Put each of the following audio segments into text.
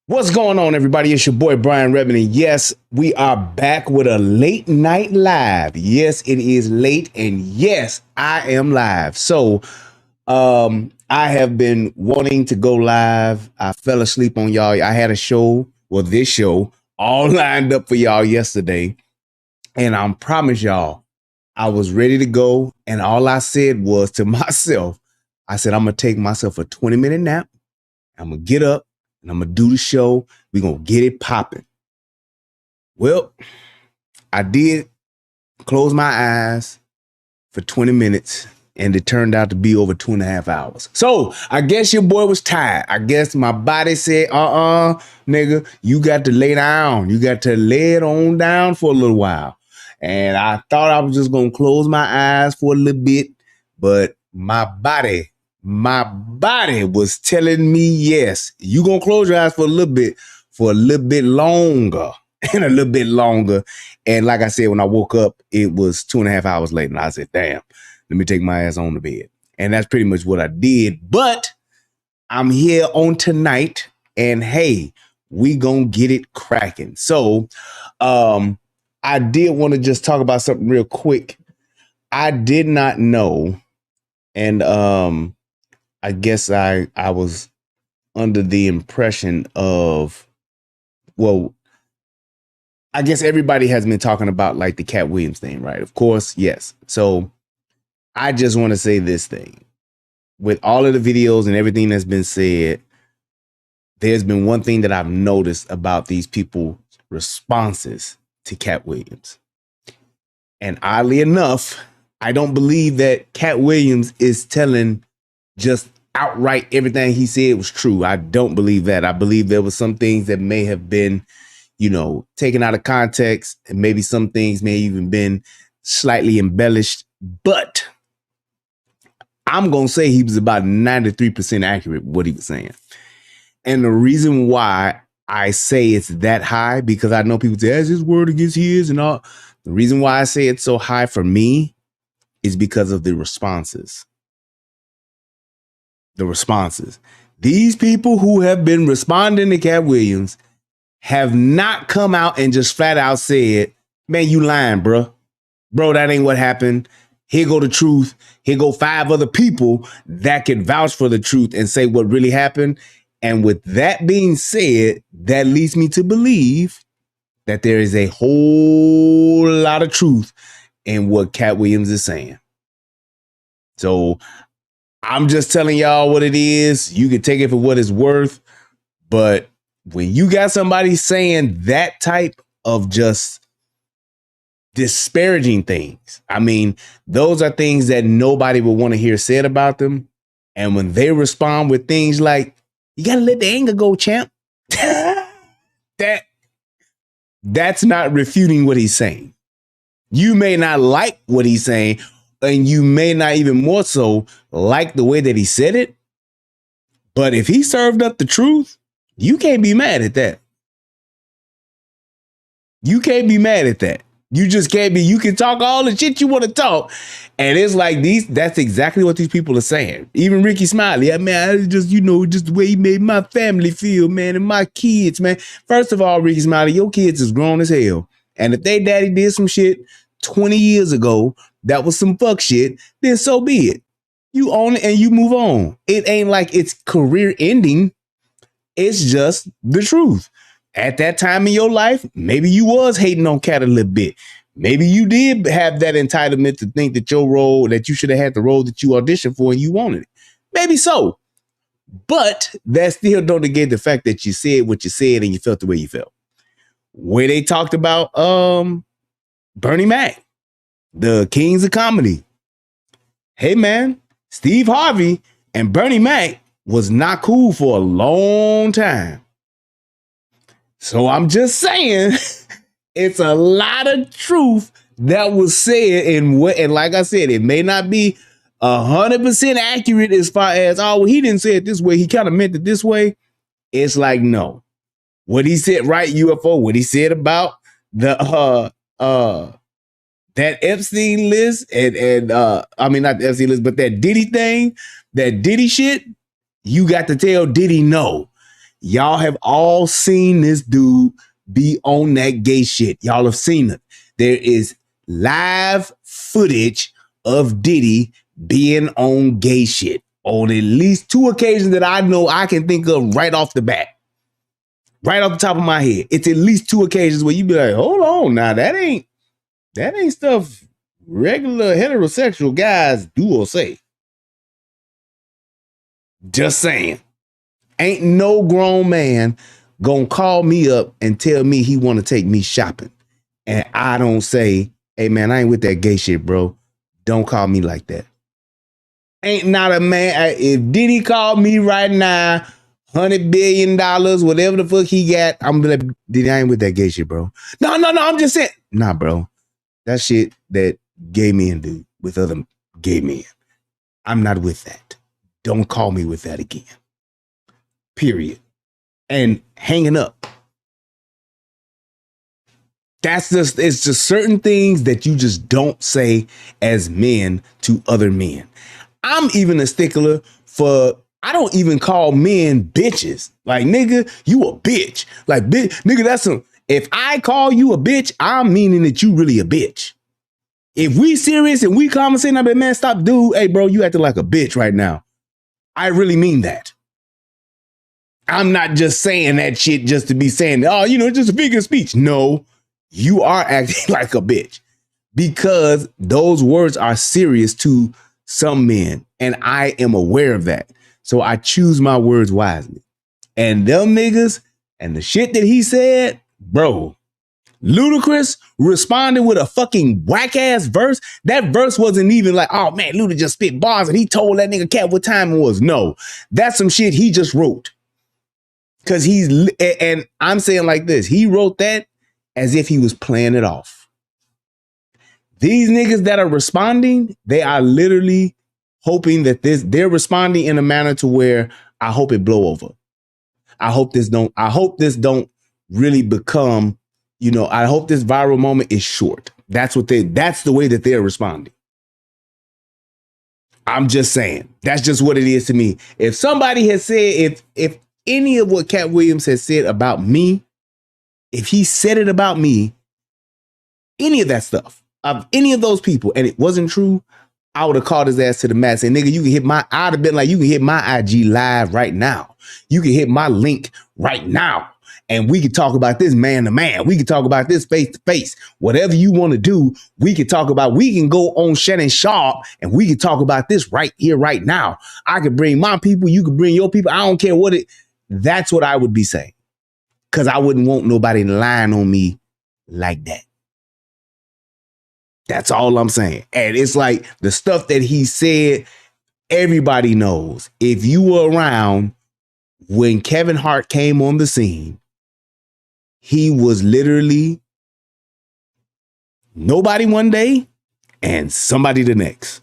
What's going on, everybody? It's your boy Brian Redmond, and yes, we are back with a late night live. Yes, it is late, and yes, I am live. I have been wanting to go live. I fell asleep on y'all. I had a show, well, this show, all lined up for y'all yesterday, and I promise y'all, I was ready to go, and all I said was to myself, I said, I'm gonna take myself a 20-minute nap. I'm gonna get up and I'm gonna do the show. We're gonna get it popping. Well, I did close my eyes for 20 minutes and it turned out to be over 2.5 hours. So I guess your boy was tired. I guess my body said, nigga, you got to lay down. You got to lay it on down for a little while. And I thought I was just gonna close my eyes for a little bit, but my body was telling me, yes, you gonna close your eyes for a little bit longer and a little bit longer. And like I said, when I woke up, it was 2.5 hours later. And I said, damn, let me take my ass on the bed. And that's pretty much what I did. But I'm here on tonight and hey, we gonna get it cracking. So I did want to just talk about something real quick. I did not know, and I guess I was under the impression of, well, I guess everybody has been talking about like the Cat Williams thing, right? Of course, yes. So I just want to say this thing. With all of the videos and everything that's been said, there's been one thing that I've noticed about these people's responses to Cat Williams. And oddly enough, I don't believe that Cat Williams is telling just outright everything he said was true. I don't believe that. I believe there were some things that may have been, taken out of context, and maybe some things may even been slightly embellished. But I'm going to say he was about 93% accurate with what he was saying. And the reason why I say it's that high, because I know people say, as his word against his and all. The reason why I say it's so high for me is because of the responses. The responses. These people who have been responding to Cat Williams have not come out and just flat out said, man, you lying, bro. Bro, that ain't what happened. Here go the truth. Here go 5 other people that can vouch for the truth and say what really happened. And with that being said, that leads me to believe that there is a whole lot of truth in what Cat Williams is saying. So I'm just telling y'all what it is. You can take it for what it's worth. But when you got somebody saying that type of just disparaging things, I mean, those are things that nobody would want to hear said about them. And when they respond with things like, you got to let the anger go, champ. That's not refuting what he's saying. You may not like what he's saying, and you may not even more so like the way that he said it. But if he served up the truth, you can't be mad at that. You can't be mad at that. You just can't be. You can talk all the shit you want to talk. And it's like that's exactly what these people are saying. Even Ricky Smiley, I mean, I just the way he made my family feel, man, and my kids, man. First of all, Ricky Smiley, your kids is grown as hell. And if they daddy did some shit 20 years ago, that was some fuck shit, then so be it. You own it and you move on. It ain't like it's career ending. It's just the truth. At that time in your life, maybe you was hating on Cat a little bit. Maybe you did have that entitlement to think that your role, that you should have had the role that you auditioned for and you wanted it. Maybe so. But that still don't negate the fact that you said what you said and you felt the way you felt. Where they talked about Bernie Mac, the kings of comedy. Hey, man, Steve Harvey and Bernie Mac was not cool for a long time. So I'm just saying, it's a lot of truth that was said, and like I said, it may not be 100% accurate as far as, oh, well, he didn't say it this way. He kind of meant it this way. It's like, no. What he said, right, UFO, what he said about the that Epstein list and I mean, not the Epstein list, but that Diddy thing, that Diddy shit, you got to tell Diddy no. Y'all have all seen this dude be on that gay shit. Y'all have seen it. There is live footage of Diddy being on gay shit on at least 2 occasions that I know I can think of right off the bat. Right off the top of my head. It's at least 2 occasions where you be like, hold on now, that ain't stuff regular heterosexual guys do or say. Just saying. Ain't no grown man gonna call me up and tell me he want to take me shopping. And I don't say, hey man, I ain't with that gay shit, bro. Don't call me like that. Ain't not a man. If Diddy called me right now, $100 billion, whatever the fuck he got, I'm gonna be like, Diddy, I ain't with that gay shit, bro. No, I'm just saying. Nah, bro. That shit that gay men do with other gay men. I'm not with that. Don't call me with that again. Period. And hanging up. It's just certain things that you just don't say as men to other men. I'm even a stickler for, I don't even call men bitches. Like, nigga, you a bitch. Like, nigga, that's some, if I call you a bitch, I'm meaning that you really a bitch. If we serious and we conversating, I be, man, stop, dude. Hey, bro, you acting like a bitch right now. I really mean that. I'm not just saying that shit just to be saying, oh, just a figure of speech. No, you are acting like a bitch because those words are serious to some men. And I am aware of that. So I choose my words wisely. And them niggas and the shit that he said, bro, Ludacris responding with a fucking whack ass verse. That verse wasn't even like, oh man, Luda just spit bars and he told that nigga cat what time it was. No, that's some shit he just wrote. Cause and I'm saying like this, he wrote that as if he was playing it off. These niggas that are responding, they are literally hoping that they're responding in a manner to where I hope it blow over. I hope this don't really become, I hope this viral moment is short. That's the way that they're responding. I'm just saying, that's just what it is to me. If somebody has said, if any of what Cat Williams has said about me, if he said it about me, any of that stuff, of any of those people, and it wasn't true, I would have called his ass to the mat and nigga, you can hit I'd have been like, you can hit my IG live right now. You can hit my link right now. And we could talk about this man to man. We could talk about this face to face. Whatever you want to do, we could talk about. We can go on Shannon Sharp and we could talk about this right here, right now. I could bring my people. You could bring your people. I don't care what that's what I would be saying. Because I wouldn't want nobody lying on me like that. That's all I'm saying. And it's like the stuff that he said, everybody knows. If you were around when Kevin Hart came on the scene, he was literally nobody one day and somebody the next.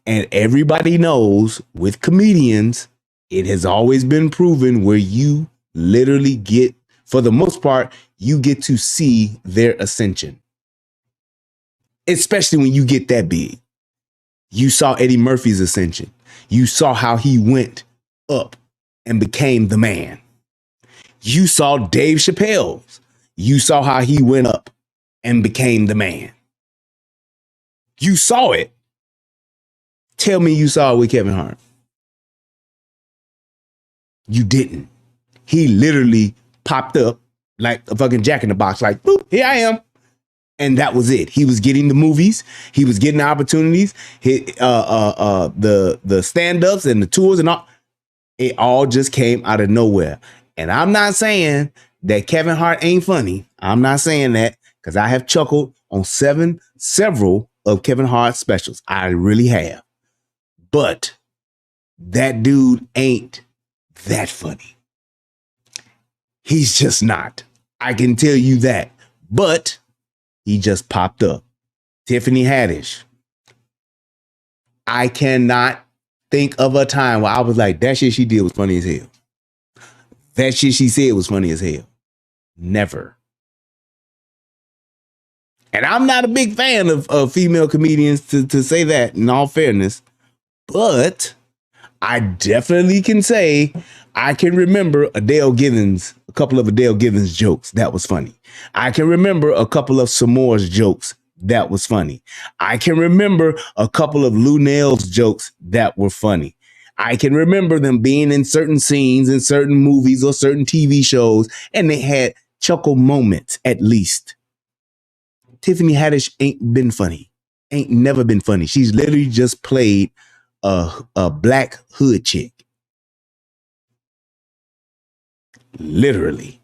And everybody knows with comedians, it has always been proven where you literally get, for the most part, you get to see their ascension. Especially when you get that big. You saw Eddie Murphy's ascension. You saw how he went up and became the man. You saw Dave Chappelle's. You saw how he went up and became the man. You saw it. Tell me you saw it with Kevin Hart. You didn't. He literally popped up like a fucking Jack in the Box, like, boop, here I am. And that was it. He was getting the movies. He was getting the opportunities. The stand-ups and the tours and all. It all just came out of nowhere. And I'm not saying that Kevin Hart ain't funny. I'm not saying that because I have chuckled on several of Kevin Hart's specials. I really have. But that dude ain't that funny. He's just not. I can tell you that. But he just popped up. Tiffany Haddish. I cannot think of a time where I was like, that shit she did was funny as hell. That shit she said was funny as hell. Never. And I'm not a big fan of female comedians to say that in all fairness. But I definitely can say I can remember a couple of Adele Givens jokes. That was funny. I can remember a couple of S'more's jokes. That was funny. I can remember a couple of Lunel's jokes that were funny. I can remember them being in certain scenes in certain movies or certain TV shows, and they had chuckle moments at least. Tiffany Haddish ain't been funny. Ain't never been funny. She's literally just played a black hood chick. Literally.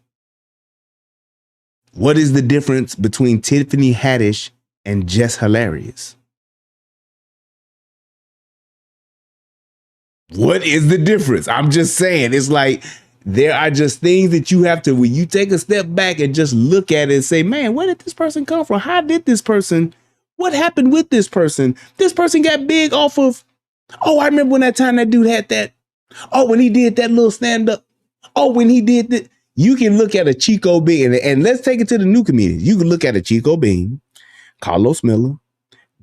What is the difference between Tiffany Haddish and Jess Hilarious? What is the difference? I'm just saying, it's like there are just things that you have to, when you take a step back and just look at it and say, man, where did this person come from? How did this person, what happened with this person? This person got big off of, oh, I remember when that time that dude had that, oh, when he did that little stand up, oh, when he did that. You can look at a Chico Bean, and let's take it to the new comedians. You can look at a Chico Bean, Carlos Miller,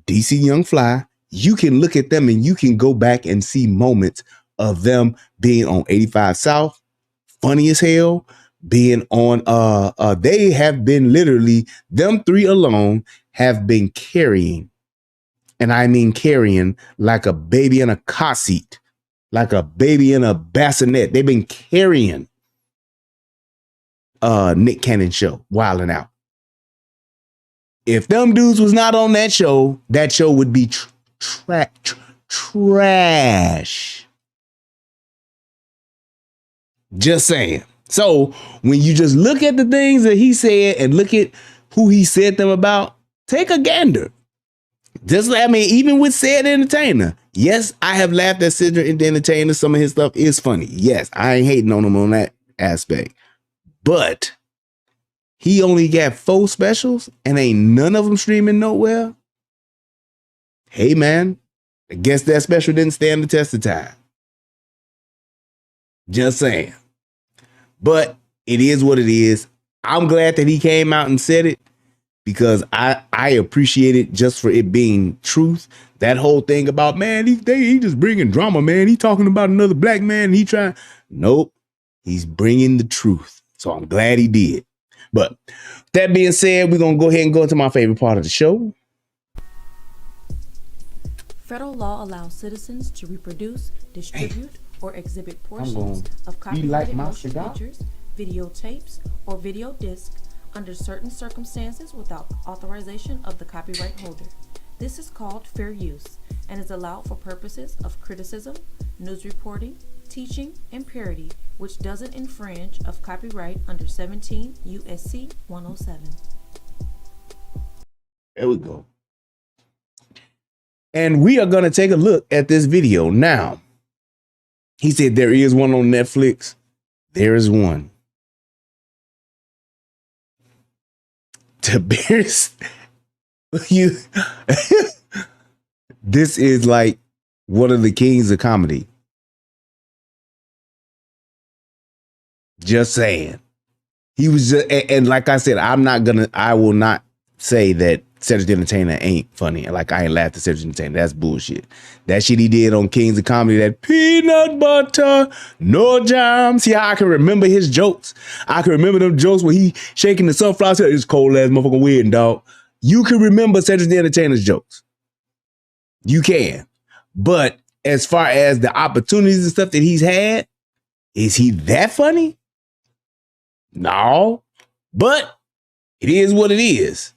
DC Young Fly. You can look at them and you can go back and see moments of them being on 85 South, funny as hell, being on, they have been literally, them three alone have been carrying, and I mean carrying like a baby in a car seat, like a baby in a bassinet. They've been carrying Nick Cannon show, Wildin' Out. If them dudes was not on that show would be trash. Just saying. So when you just look at the things that he said and look at who he said them about, take a gander. Just, I mean, even with Said Entertainer. Yes, I have laughed at Cedric the Entertainer. Some of his stuff is funny. Yes, I ain't hating on him on that aspect. But he only got 4 specials and ain't none of them streaming nowhere. Hey, man, I guess that special didn't stand the test of time. Just saying. But it is what it is. I'm glad that he came out and said it because I appreciate it just for it being truth. That whole thing about, man, he just bringing drama, man. He talking about another black man and he trying. Nope. He's bringing the truth. So I'm glad he did. But that being said, we're going to go ahead and go into my favorite part of the show. Federal law allows citizens to reproduce, distribute, or exhibit portions of copyrighted motion pictures, videotapes, or video discs under certain circumstances without authorization of the copyright holder. This is called fair use and is allowed for purposes of criticism, news reporting, teaching, and parody, which doesn't infringe of copyright under 17 U.S.C. 107. There we go. And we are going to take a look at this video now. He said there is one on Netflix. There is one. Tiberius, you. This is like one of the kings of comedy. Just saying. He was just, and like I said, I will not say that Cedric the Entertainer ain't funny. Like, I ain't laughed at Cedric the Entertainer. That's bullshit. That shit he did on Kings of Comedy, that peanut butter, no jam. See how I can remember his jokes? I can remember them jokes when he shaking the sunflower. It's cold ass motherfucking weird, dog. You can remember Cedric the Entertainer's jokes. You can. But as far as the opportunities and stuff that he's had, is he that funny? No. But it is what it is.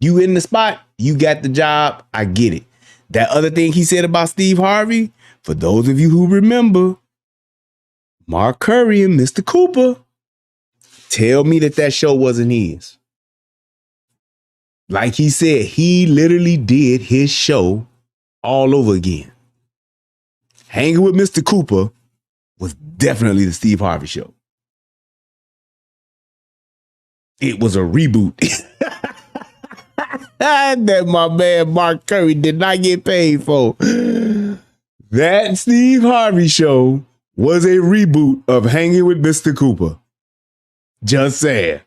You in the spot, you got the job, I get it. That other thing he said about Steve Harvey, for those of you who remember, Mark Curry and Mr. Cooper, tell me that show wasn't his. Like he said, he literally did his show all over again. Hanging with Mr. Cooper was definitely the Steve Harvey show. It was a reboot. That my man Mark Curry did not get paid for. That Steve Harvey show was a reboot of Hanging with Mr. Cooper. Just saying.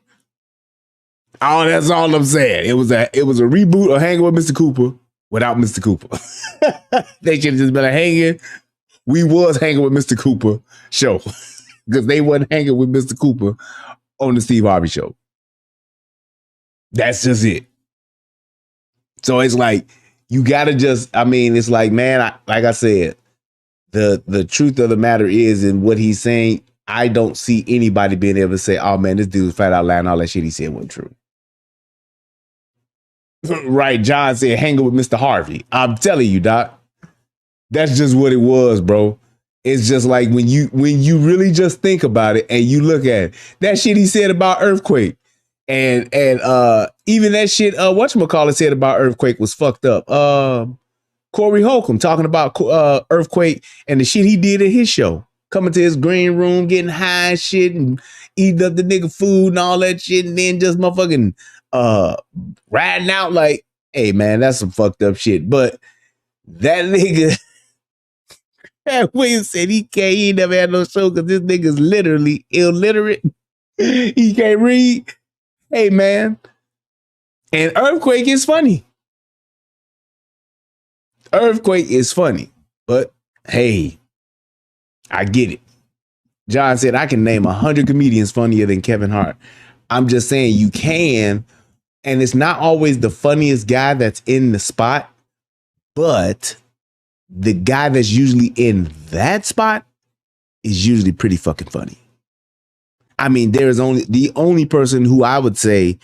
Oh, that's all I'm saying. It was a reboot of Hanging with Mr. Cooper without Mr. Cooper. They should have just been a Hanging. We was Hanging with Mr. Cooper show. because they wasn't hanging with Mr. Cooper on the Steve Harvey show. That's just it. So it's like, you gotta just, I mean, it's like, man, like I said, the truth of the matter is, in what he's saying, I don't see anybody being able to say, oh man, this dude's flat out lying, all that shit he said wasn't true. Right, John said, hanging with Mr. Harvey. I'm telling you, Doc, that's just what it was, bro. It's just like, when you really just think about it and you look at it, that shit he said about Earthquake, and even that shit whatchamacallit said about Earthquake was fucked up. Corey Holcomb talking about Earthquake and the shit he did at his show, coming to his green room, getting high and shit, and eating up the nigga food and all that shit, and then just motherfucking riding out like, hey man, that's some fucked up shit. But that nigga, William said he ain't never had no show because this nigga's literally illiterate. He can't read. Hey man, and Earthquake is funny. Earthquake is funny, but hey, I get it. John said, I can name 100 comedians funnier than Kevin Hart. I'm just saying you can, and it's not always the funniest guy that's in the spot, but the guy that's usually in that spot is usually pretty fucking funny. I mean, the only person who I would say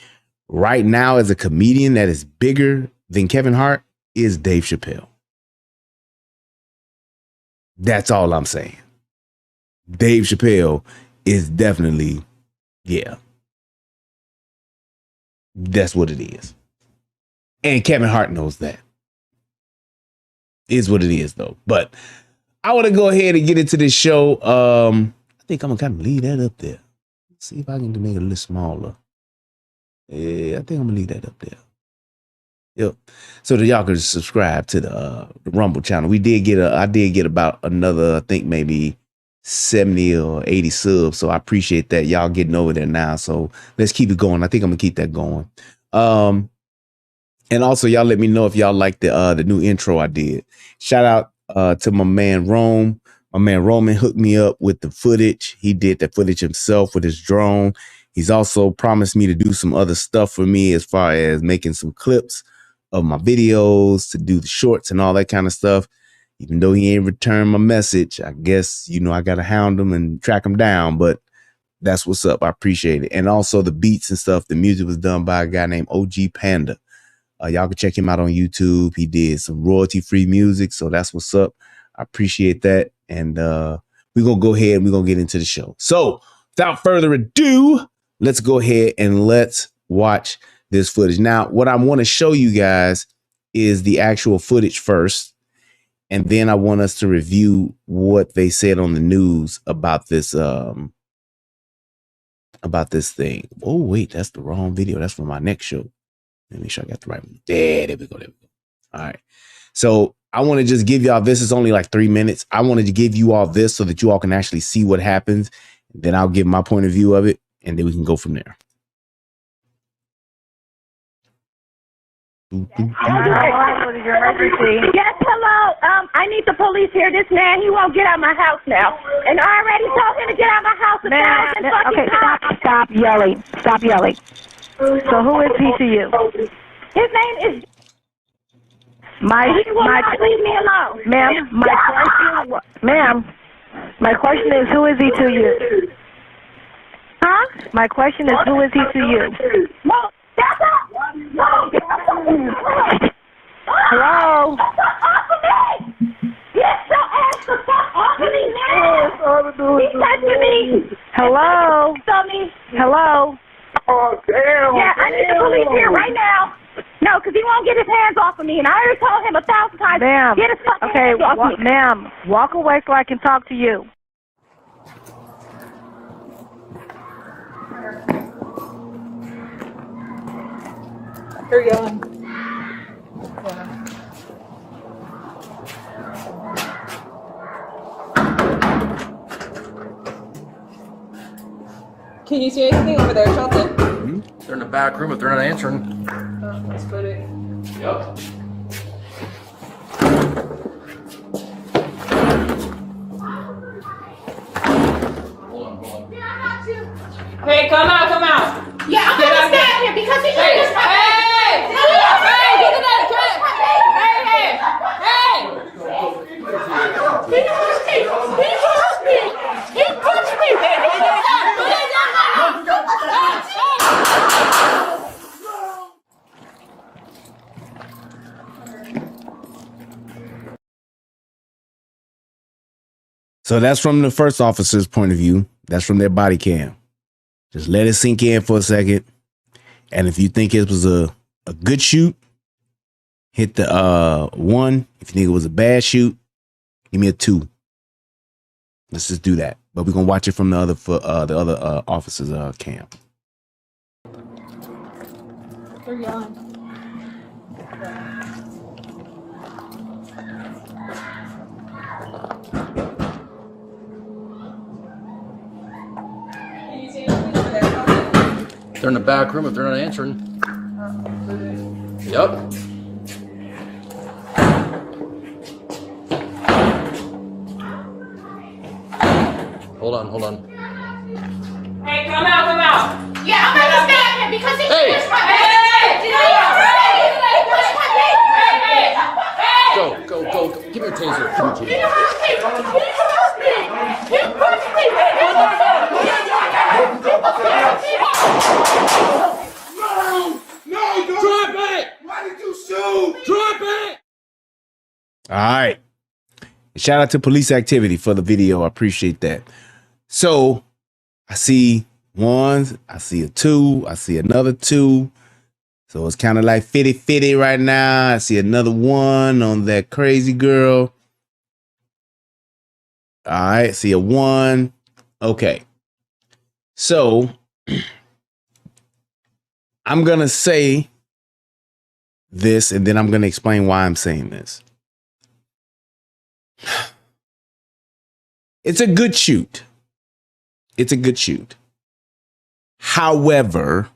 right now as a comedian that is bigger than Kevin Hart is Dave Chappelle. That's all I'm saying. Dave Chappelle is definitely, yeah. That's what it is. And Kevin Hart knows that. Is what it is, though. But I want to go ahead and get into this show. I think I'm going to kind of leave that up there. See if I can make it a little smaller. Yeah, I think I'm going to leave that up there. Yep. So that y'all can subscribe to the Rumble channel. I did get about another, I think maybe 70 or 80 subs. So I appreciate that. Y'all getting over there now. So let's keep it going. I think I'm gonna keep that going. And also y'all let me know if y'all like the new intro I did. Shout out to my man Rome. My man Roman hooked me up with the footage. He did the footage himself with his drone. He's also promised me to do some other stuff for me as far as making some clips of my videos, to do the shorts and all that kind of stuff. Even though he ain't returned my message, I guess, I got to hound him and track him down, but that's what's up. I appreciate it. And also the beats and stuff, the music was done by a guy named OG Panda. Y'all can check him out on YouTube. He did some royalty-free music, so that's what's up. I appreciate that. And we're going to go ahead and we're going to get into the show. So without further ado, let's go ahead and let's watch this footage. Now, what I want to show you guys is the actual footage first, and then I want us to review what they said on the news about this thing. Oh, wait, that's the wrong video. That's for my next show. Let me make sure I got the right one. There we go. All right. So I want to just give y'all, this is only like 3 minutes. I wanted to give you all this so that you all can actually see what happens. Then I'll give my point of view of it, and then we can go from there. Yes, hello. I need the police here. This man, he won't get out of my house now. And I already told him to get out of my house 1,000 fucking times. Stop yelling. Stop yelling. So who is he to you? His name is... He will not leave me alone. Ma'am, my question is, who is he to you? Huh? My question is, who is he to you? Well, that's up. Hello? Off of me! Get your ass the fuck off of me, man! He's touching me! Hello? Hello? Oh, damn. Yeah, I need the police here right now. No, because he won't get his hands off of me, and I already told him 1,000 times. Ma'am. Get his fucking hands off me. Ma'am, walk away so I can talk to you. Here you go. Can you see anything over there, Shelton? They're in the back room if they're not answering. Let's put it. Yep. Hold on. Hey, come out, come out. Yeah, I'm gonna stab him because he Hey, is my hey, baby. hey, get to that, He pushed me, baby. So that's from the first officer's point of view. That's from their body cam. Just let it sink in for a second. And if you think it was a good shoot, hit the 1. If you think it was a bad shoot, give me a 2. Let's just do that. But we're gonna watch it from the other officer's cam. They're yelling. Can you see anything over there, Chelsea? They're in the back room if they're not answering. Yep. Hold on. Hey, come out, come out. Yeah, I'm gonna stab him because he is my baby. Go. Give me your taser. He pushed me, baby. No, drop it! Why did you shoot? Drop it! All right. Shout out to Police Activity for the video. I appreciate that. So I see 1, I see a 2, I see another 2. So it's kind of like 50-50 right now. I see another 1 on that crazy girl. All right, see a 1. Okay. So I'm going to say this and then I'm going to explain why I'm saying this. It's a good shoot. It's a good shoot. However,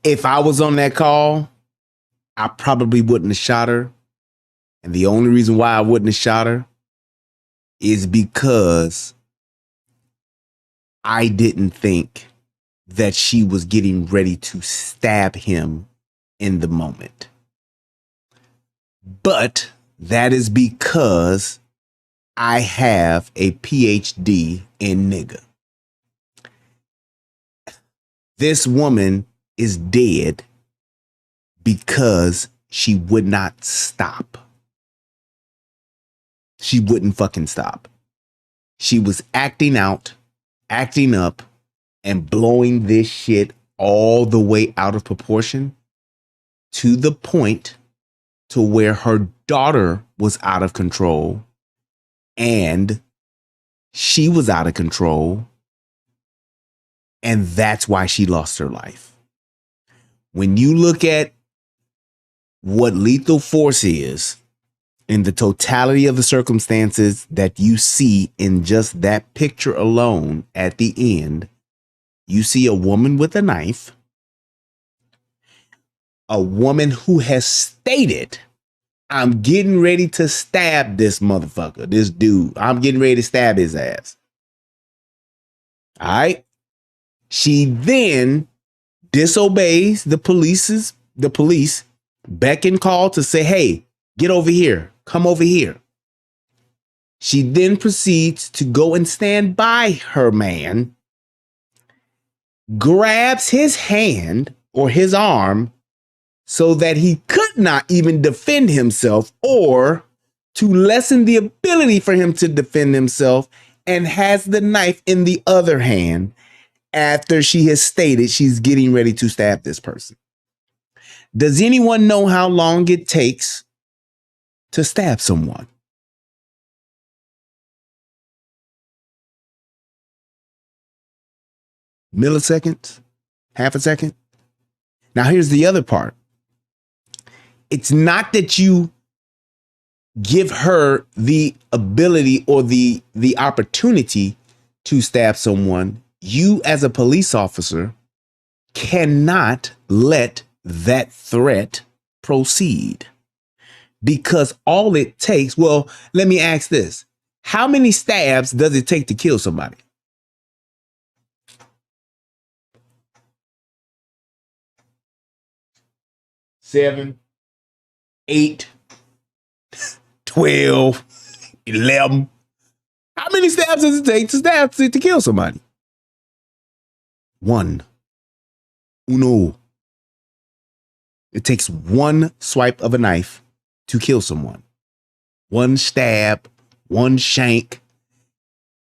if I was on that call, I probably wouldn't have shot her. And the only reason why I wouldn't have shot her is because I didn't think that she was getting ready to stab him in the moment. But that is because I have a PhD in nigga. This woman is dead because she would not stop. She wouldn't fucking stop. She was acting out, acting up, and blowing this shit all the way out of proportion to the point to where her daughter was out of control and she was out of control. And that's why she lost her life. When you look at what lethal force is in the totality of the circumstances that you see in just that picture alone at the end, you see a woman with a knife, a woman who has stated, I'm getting ready to stab this motherfucker, this dude. I'm getting ready to stab his ass. All right. She then disobeys the police beck and call to say, hey, get over here. Come over here. She then proceeds to go and stand by her man, grabs his hand or his arm so that he could not even defend himself, or to lessen the ability for him to defend himself, and has the knife in the other hand after she has stated she's getting ready to stab this person. Does anyone know how long it takes to stab someone? Milliseconds? Half a second? Now here's the other part. It's not that you give her the ability or the opportunity to stab someone. You as a police officer cannot let that threat proceed, because all it takes, well, let me ask this. How many stabs does it take to kill somebody? 7, 8, 12, 11. How many stabs does it take to kill somebody? 1. Uno. It takes 1 swipe of a knife to kill someone. 1 stab, 1 shank.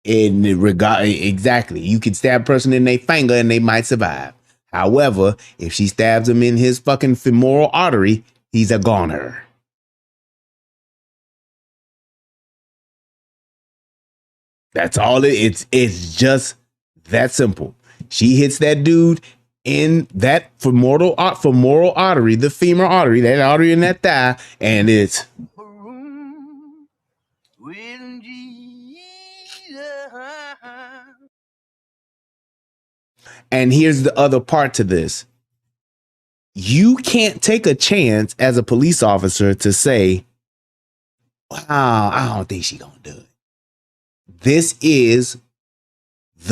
And exactly, you can stab a person in their finger and they might survive. However, if she stabs him in his fucking femoral artery, he's a goner. That's all it's just that simple. She hits that dude in that femoral artery, the femur artery, that artery in that thigh, and it's and here's the other part to this. You can't take a chance as a police officer to say, wow, I don't think she gonna do it. This is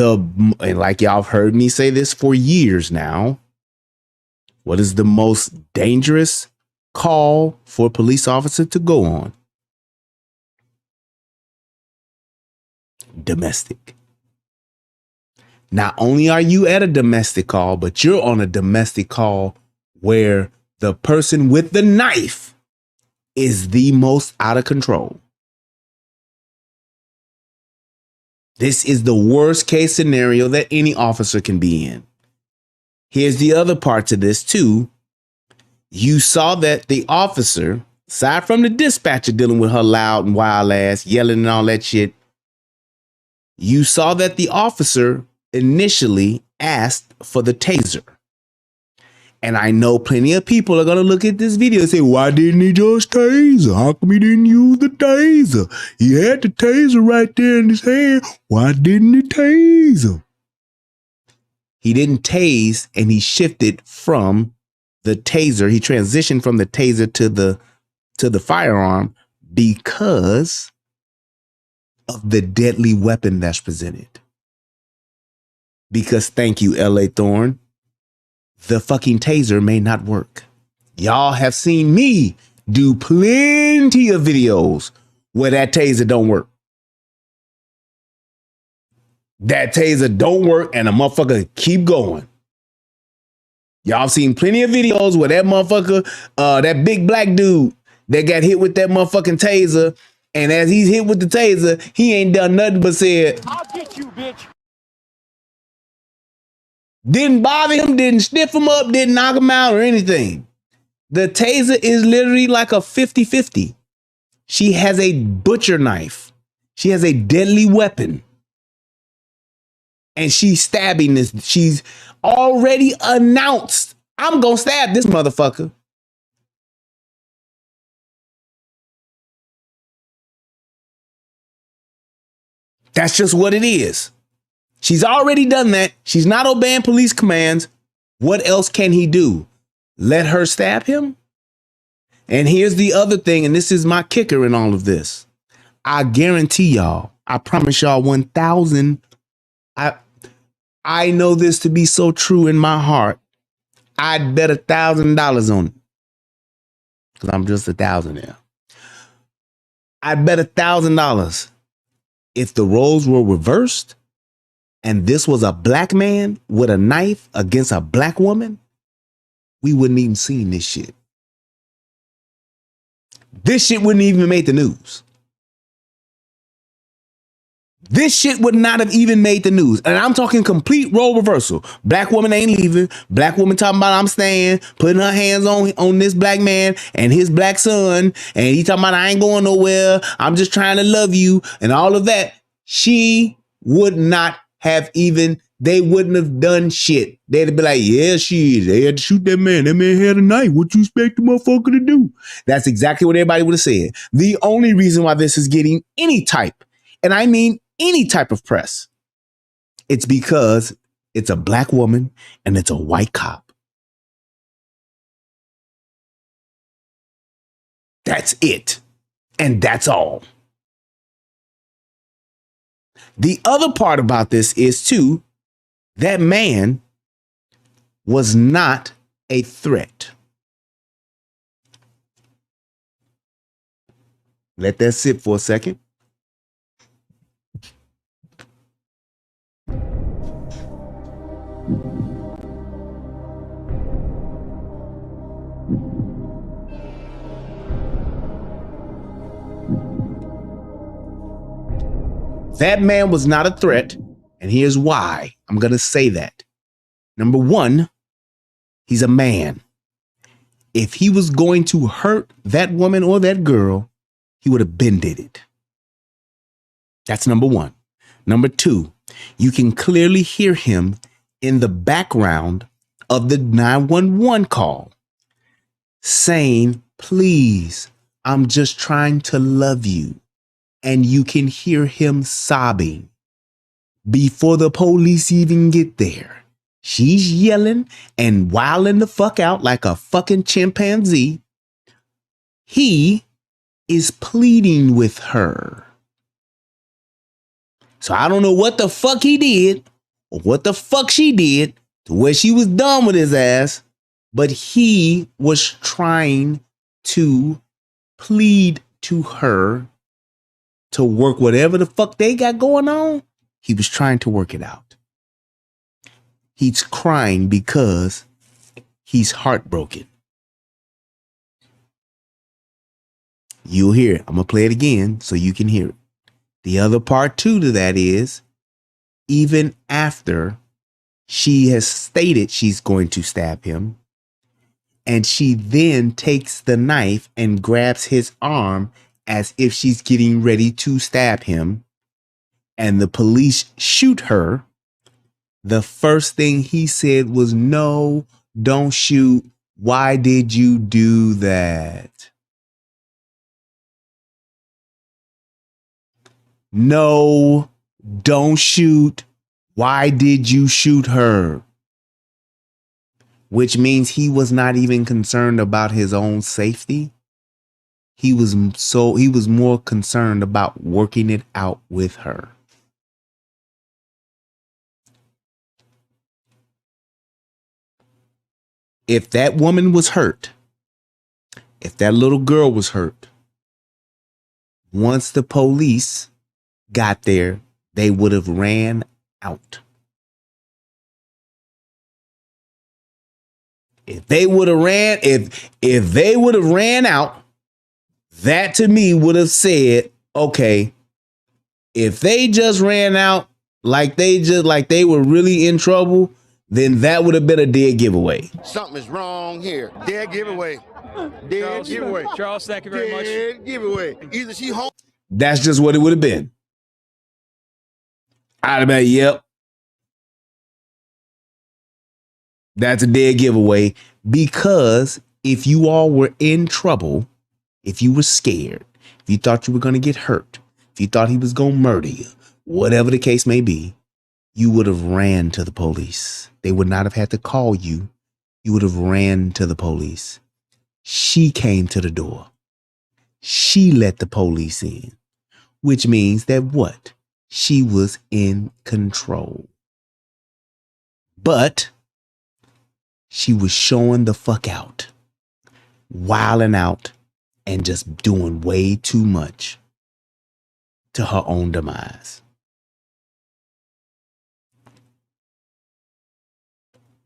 and like y'all have heard me say this for years now. What is the most dangerous call for a police officer to go on? Domestic. Not only are you at a domestic call, but you're on a domestic call where the person with the knife is the most out of control. This is the worst case scenario that any officer can be in. Here's the other part to this too. You saw that the officer, aside from the dispatcher dealing with her loud and wild ass, yelling and all that shit, you saw that the officer initially asked for the taser. And I know plenty of people are going to look at this video and say, why didn't he just taser? How come he didn't use the taser? He had the taser right there in his hand. Why didn't he taser? He didn't tase, and he shifted from the taser. He transitioned from the taser to the firearm because of the deadly weapon that's presented. Because thank you, L.A. Thorne, the fucking taser may not work. Y'all have seen me do plenty of videos where that taser don't work. That taser don't work and a motherfucker keep going. Y'all seen plenty of videos where that motherfucker, that big black dude that got hit with that motherfucking taser, and as he's hit with the taser, he ain't done nothing but said, I'll get you, bitch. Didn't bother him, didn't stiff him up, didn't knock him out or anything. The taser is literally like a 50-50. She has a butcher knife. She has a deadly weapon. And she's stabbing this. She's already announced, I'm going to stab this motherfucker. That's just what it is. She's already done that. She's not obeying police commands. What else can he do? Let her stab him? And here's the other thing, and this is my kicker in all of this. I guarantee y'all, I promise y'all 1,000, I know this to be so true in my heart. I'd bet $1,000 on it. Because I'm just a thousandaire. I'd bet $1,000 if the roles were reversed and this was a black man with a knife against a black woman, we wouldn't even seen this shit. This shit wouldn't even make the news. This shit would not have even made the news. And I'm talking complete role reversal. Black woman ain't leaving. Black woman talking about I'm staying, putting her hands on this black man and his black son. And he talking about I ain't going nowhere. I'm just trying to love you and all of that. She would not have even, they wouldn't have done shit. They'd be like, yeah, they had to shoot that man. That man had a knife. What you expect the motherfucker to do? That's exactly what everybody would have said. The only reason why this is getting any type, and I mean any type of press, it's because it's a black woman and it's a white cop. That's it. And that's all. The other part about this is too, that man was not a threat. Let that sit for a second. That man was not a threat, and here's why I'm going to say that. Number one, he's a man. If he was going to hurt that woman or that girl, he would have been did it. That's number one. Number two, you can clearly hear him in the background of the 911 call saying, please, I'm just trying to love you. And you can hear him sobbing before the police even get there. She's yelling and wilding the fuck out like a fucking chimpanzee. He is pleading with her. So I don't know what the fuck he did or what the fuck she did to where she was done with his ass, but he was trying to plead to her to work whatever the fuck they got going on. He was trying to work it out. He's crying because he's heartbroken. You'll hear it. I'm going to play it again so you can hear it. The other part too to that is, even after she has stated she's going to stab him, and she then takes the knife and grabs his arm as if she's getting ready to stab him, and the police shoot her, the first thing he said was, no, don't shoot. Why did you do that? No, don't shoot. Why did you shoot her? Which means he was not even concerned about his own safety. He was more concerned about working it out with her. If that woman was hurt, if that little girl was hurt, once the police got there, they would have ran out. If they would have ran, if they would have ran out, that to me would have said, okay, if they just ran out like they were really in trouble, then that would have been a dead giveaway. Something is wrong here. Dead giveaway. Dead Charles, giveaway. Charles, thank you very much. Dead giveaway. Either she home. That's just what it would have been. I'd have been, yep. That's a dead giveaway, because if you all were in trouble, if you were scared, if you thought you were going to get hurt, if you thought he was going to murder you, whatever the case may be, you would have ran to the police. They would not have had to call you. You would have ran to the police. She came to the door. She let the police in, which means that what? She was in control. But she was showing the fuck out, wilding out, and just doing way too much to her own demise.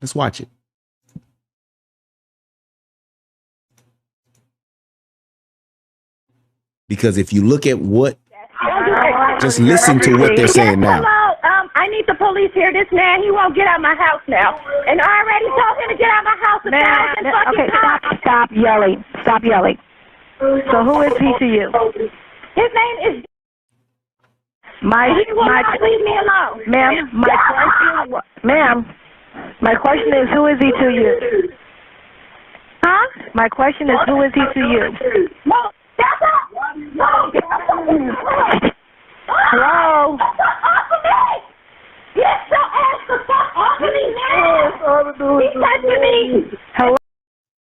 Let's watch it. Because if you look at what, just listen to what they're saying now. Hello, I need the police here. This man, he won't get out of my house now. And I already told him to get out of my house a thousand fucking times. Stop yelling. Stop yelling. So who is he to you? His name is... He will not leave me alone. Ma'am, my question is, who is he to you? Huh? My question is, who is he to you? No, that's not... Hello? Off of me! Get your ass the fuck off of me now! He's touching me! Hello?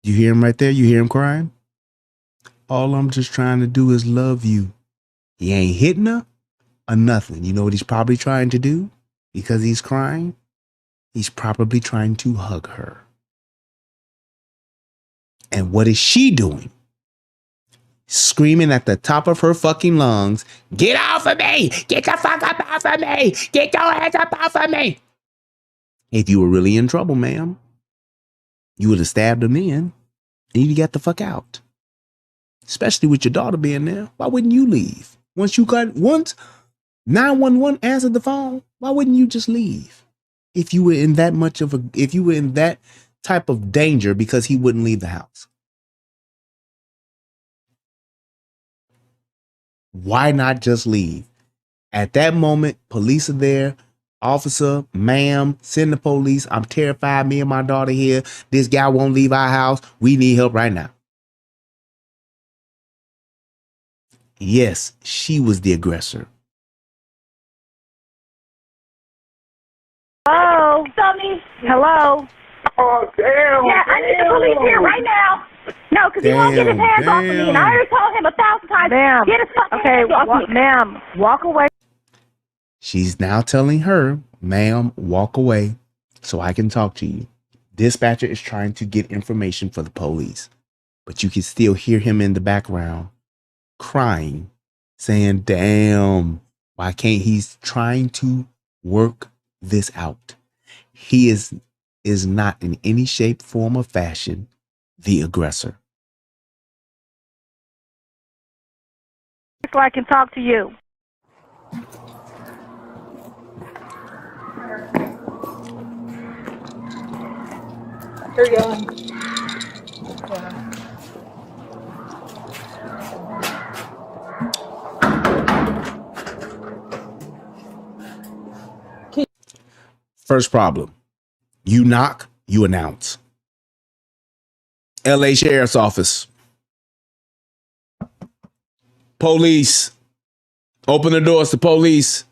You hear him right there? You hear him crying? All I'm just trying to do is love you. He ain't hitting her or nothing. You know what he's probably trying to do? Because he's crying? He's probably trying to hug her. And what is she doing? screaming at the top of her fucking lungs, "Get off of me! Get the fuck up off of me! Get your hands up off of me!" If you were really in trouble, ma'am, you would have stabbed him in and you got the fuck out. Especially with your daughter being there. Why wouldn't you leave? Once 911 answered the phone, why wouldn't you just leave? If you were in that type of danger because he wouldn't leave the house. Why not just leave? At that moment, police are there. Officer, ma'am, send the police. I'm terrified. Me and my daughter here. This guy won't leave our house. We need help right now. Yes, she was the aggressor. Hello? Hello? Oh, damn. Yeah, I need the police here right now. No, because he won't get his hands off of me. And I already told him 1,000 times, Ma'am. get his fucking hands off me. Ma'am, walk away. She's now telling her, "Ma'am, walk away so I can talk to you." Dispatcher is trying to get information for the police, but you can still hear him in the background crying, saying, "Damn, why can't he's trying to work this out?" He is not in any shape, form, or fashion the aggressor. So I can talk to you. They're yelling. First problem. You knock, you announce. LA Sheriff's Office. Police. Open the doors to police.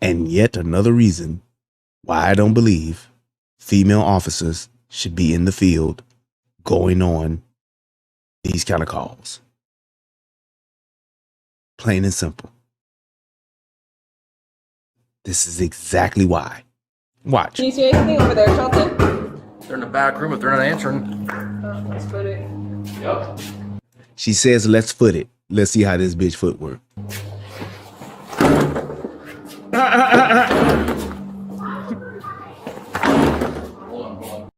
And yet another reason why I don't believe female officers should be in the field going on these kind of calls. Plain and simple. This is exactly why. Watch. Can you see anything over there, Shelton? They're in the back room if they're not answering. Let's put it. Yep. She says, "Let's foot it. Let's see how this bitch foot work." Hold on.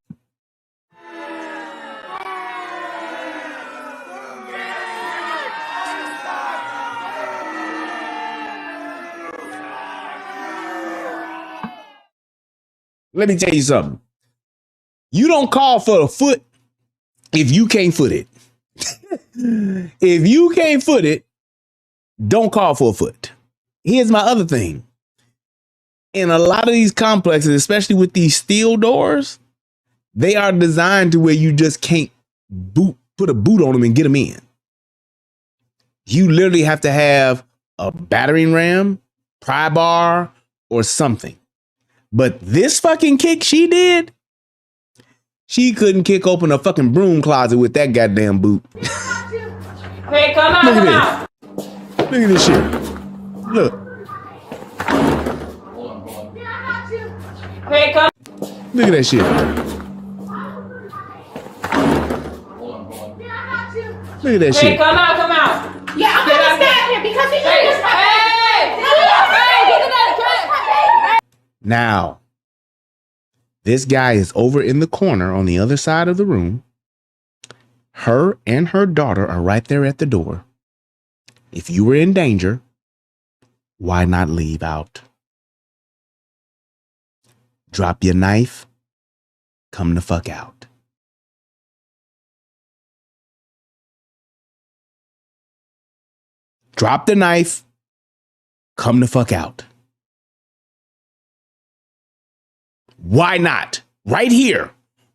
Let me tell you something. You don't call for a foot if you can't foot it. If you can't foot it, don't call for a foot. Here's my other thing. In a lot of these complexes, especially with these steel doors, they are designed to where you just can't put a boot on them and get them in. You literally have to have a battering ram, pry bar, or something. But this fucking kick she did, she couldn't kick open a fucking broom closet with that goddamn boot. Hey, come out, Look come at out. this. Look at this shit. Look. Hey, come. Look at that shit. Look at that Hey, shit. come out, come out. Yeah, I'm gonna stab him because he Hey, just hey, look at that. Now, this guy is over in the corner on the other side of the room. Her and her daughter are right there at the door. If you were in danger, why not leave out? Drop your knife, come the fuck out. Drop the knife, come the fuck out. Why not? Right here.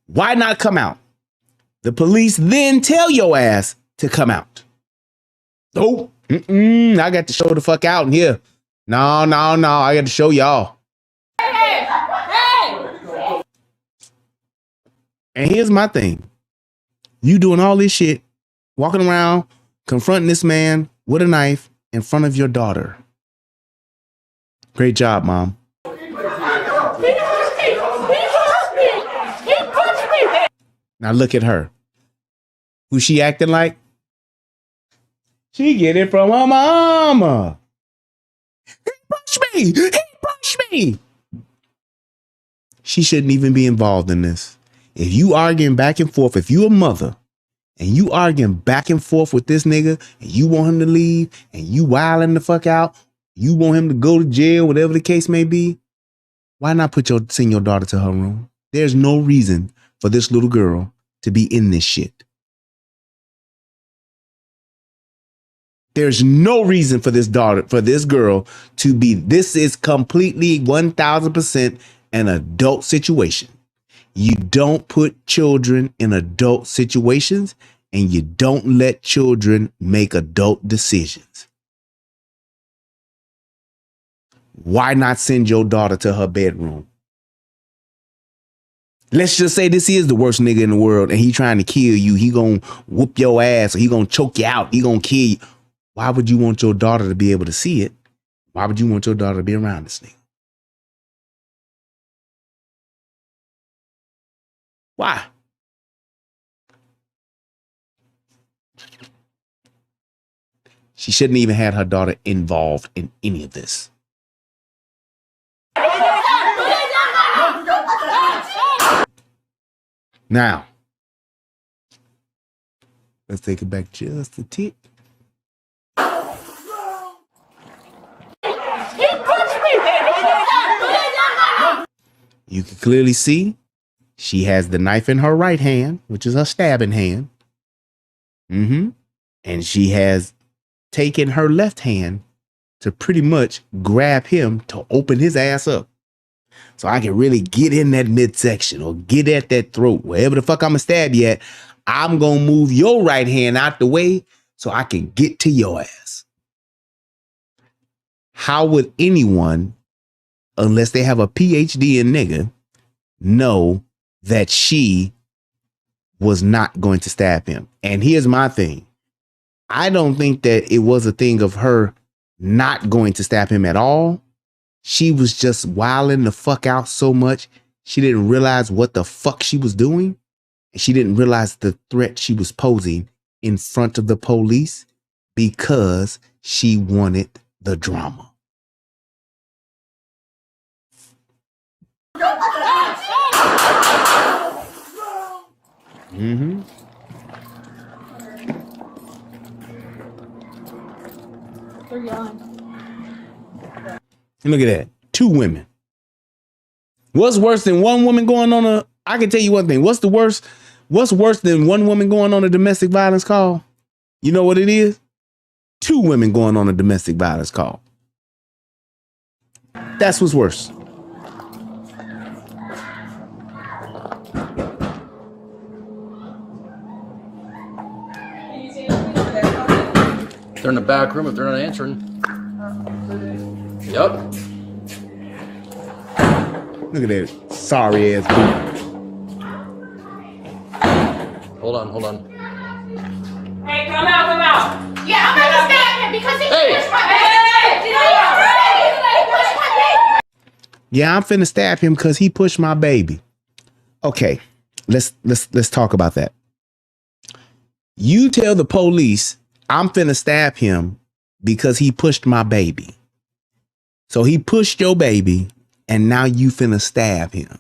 Why not come out? The police then tell your ass to come out. Oh, I got to show the fuck out in here. No, I got to show y'all. Hey. And here's my thing. You doing all this shit, walking around, confronting this man with a knife in front of your daughter. Great job, Mom. Now look at her. Who she acting like? She get it from her mama. He pushed me. He pushed me. She shouldn't even be involved in this. If you arguing back and forth, if you a mother and you arguing back and forth with this nigga and you want him to leave and you wilding the fuck out, you want him to go to jail, whatever the case may be, why not send your daughter to her room? There's no reason for this little girl to be in this shit. There's no reason for this girl to be. This is completely 1000% an adult situation. You don't put children in adult situations and you don't let children make adult decisions. Why not send your daughter to her bedroom? Let's just say this is the worst nigga in the world and he trying to kill you. He gonna whoop your ass or he gonna choke you out. He gonna kill you. Why would you want your daughter to be able to see it? Why would you want your daughter to be around this nigga? Why? She shouldn't even had her daughter involved in any of this. Now, let's take it back just a tick. You can clearly see she has the knife in her right hand, which is her stabbing hand. And she has taken her left hand to pretty much grab him to open his ass up. So I can really get in that midsection or get at that throat, wherever the fuck I'm gonna stab you at. I'm gonna move your right hand out the way so I can get to your ass. How would anyone, unless they have a PhD in nigga, know that she was not going to stab him? And here's my thing. I don't think that it was a thing of her not going to stab him at all. She was just wilding the fuck out so much. She didn't realize what the fuck she was doing. And she didn't realize the threat she was posing in front of the police because she wanted the drama. And look at that. 2 women. What's worse than one woman going on I can tell you one thing. What's worse than one woman going on a domestic violence call? You know what it is? 2 women going on a domestic violence call. That's what's worse. They're in the back room if they're not answering. Yep. Look at that sorry ass boot. Hold on. Hey, come out. Yeah, I'm gonna stab him because he Hey. pushed my baby. He pushed my baby. Yeah, I'm finna stab him because he pushed my baby. Okay, let's talk about that. You tell the police I'm finna stab him because he pushed my baby. So he pushed your baby and now you finna stab him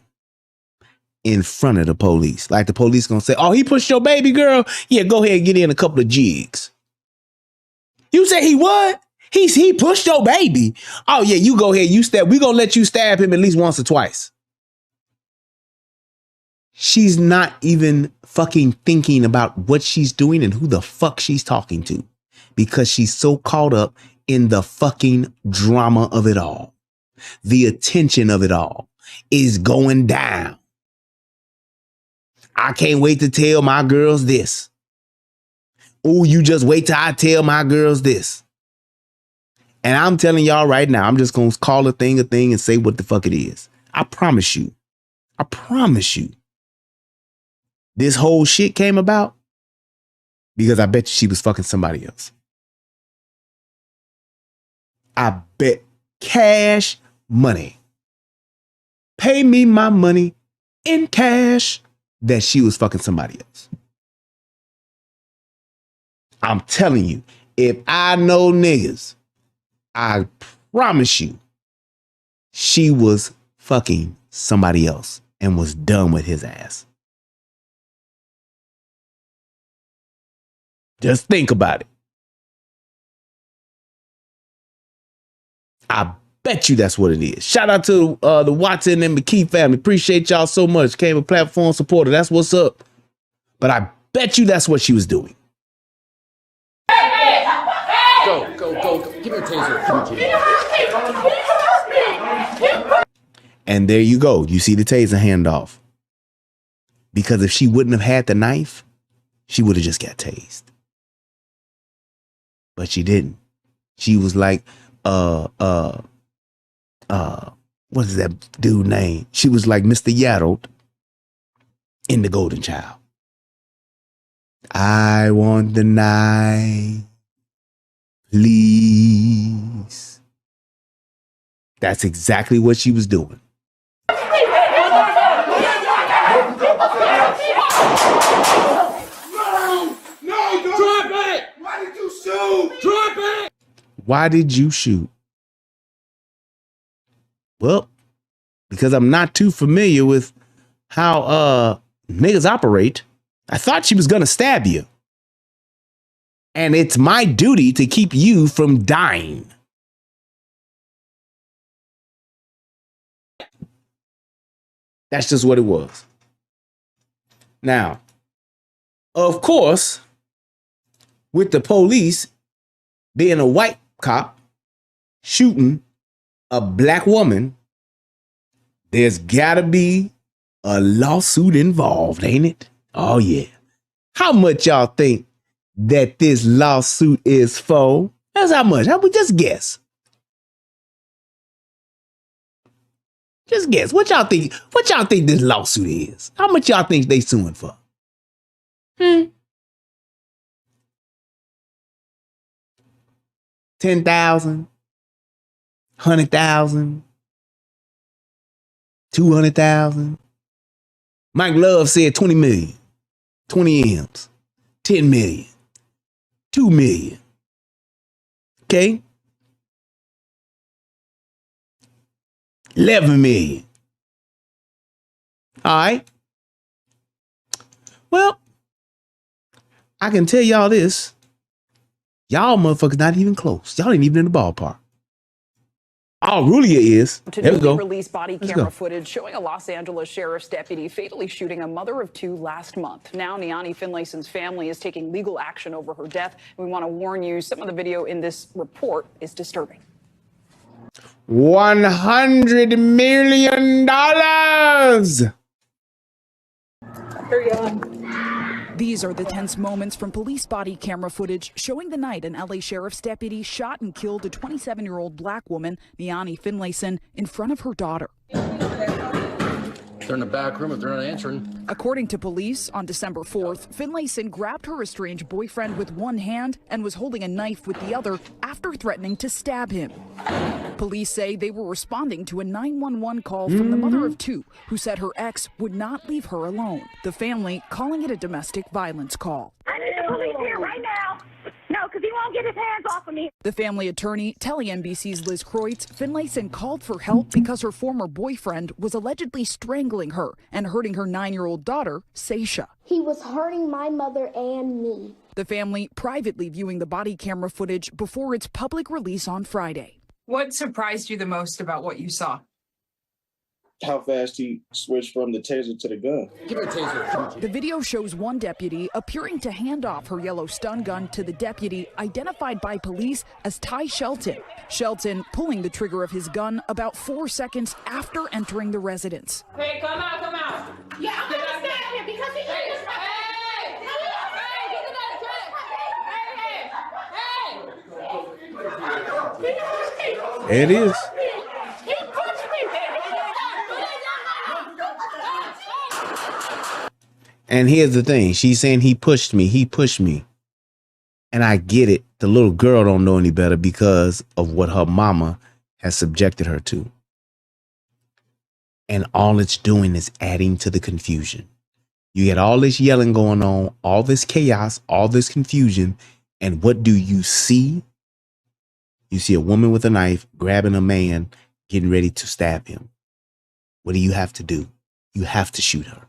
in front of the police. Like the police gonna say, oh, he pushed your baby, girl. Yeah, go ahead and get in a couple of jigs. You say he what? He pushed your baby. Oh yeah, you go ahead, you stab. We gonna let you stab him at least once or twice. She's not even fucking thinking about what she's doing and who the fuck she's talking to because she's so caught up in the fucking drama of it all. The attention of it all is going down. I can't wait to tell my girls this. Oh, you just wait till I tell my girls this. And I'm telling y'all right now, I'm just going to call a thing and say what the fuck it is. I promise you. This whole shit came about because I bet you she was fucking somebody else. I bet cash money. Pay me my money in cash that she was fucking somebody else. I'm telling you, if I know niggas, I promise you, she was fucking somebody else and was done with his ass. Just think about it. I bet you that's what it is. Shout out to the Watson and McKee family. Appreciate y'all so much. Came a platform supporter. That's what's up. But I bet you that's what she was doing. Go. Give me a taser. And there you go. You see the taser handoff. Because if she wouldn't have had the knife, she would have just got tased. But she didn't. She was like, what is that dude name? She was like Mr. Yaddle in The Golden Child. I want the knife, please. That's exactly what she was doing. No, drop it! Why did you shoot? Drop it! Why did you shoot? Well, because I'm not too familiar with how niggas operate. I thought she was gonna stab you. And it's my duty to keep you from dying. That's just what it was. Now, of course, with the police being a white cop shooting a black woman, there's gotta be a lawsuit involved, ain't it? Oh, yeah. How much y'all think that this lawsuit is for? That's how much. How we just guess. Just guess. What y'all think? What y'all think this lawsuit is? How much y'all think they suing for? 10,000, 100,000, 200,000. Mike Love said 20 million, 20 M's, 10 million, 2 million. Okay. 11 million. All right. Well, I can tell y'all this. Y'all motherfuckers not even close. Y'all ain't even in the ballpark. All Rulia is. To There we go. newly released body camera footage showing a Los Angeles sheriff's deputy fatally shooting a mother of two last month. Now, Niani Finlayson's family is taking legal action over her death. We want to warn you, some of the video in this report is disturbing. $100 million. These are the tense moments from police body camera footage showing the night an LA sheriff's deputy shot and killed a 27-year-old black woman, Niani Finlayson, in front of her daughter. They're in the back room if they're not answering. According to police, on December 4th, Finlayson grabbed her estranged boyfriend with one hand and was holding a knife with the other after threatening to stab him. Police say they were responding to a 911 call from the mother of two who said her ex would not leave her alone. The family calling it a domestic violence call. I need the police here right now. No, because he won't get his hands off of me. The family attorney telling NBC's Liz Kreutz Finlayson called for help because her former boyfriend was allegedly strangling her and hurting her 9-year-old daughter, Seisha. He was hurting my mother and me. The family privately viewing the body camera footage before its public release on Friday. What surprised you the most about what you saw? How fast he switched from the taser to the gun. Give me a taser. The video shows one deputy appearing to hand off her yellow stun gun to the deputy identified by police as Ty Shelton. Shelton pulling the trigger of his gun about 4 seconds after entering the residence. Hey, come out. Yeah, I'm going to stand here because he just... There it is. He pushed me. And here's the thing. She's saying he pushed me. And I get it. The little girl don't know any better because of what her mama has subjected her to. And all it's doing is adding to the confusion. You get all this yelling going on, all this chaos, all this confusion. And what do you see? You see a woman with a knife grabbing a man, getting ready to stab him. What do you have to do? You have to shoot her.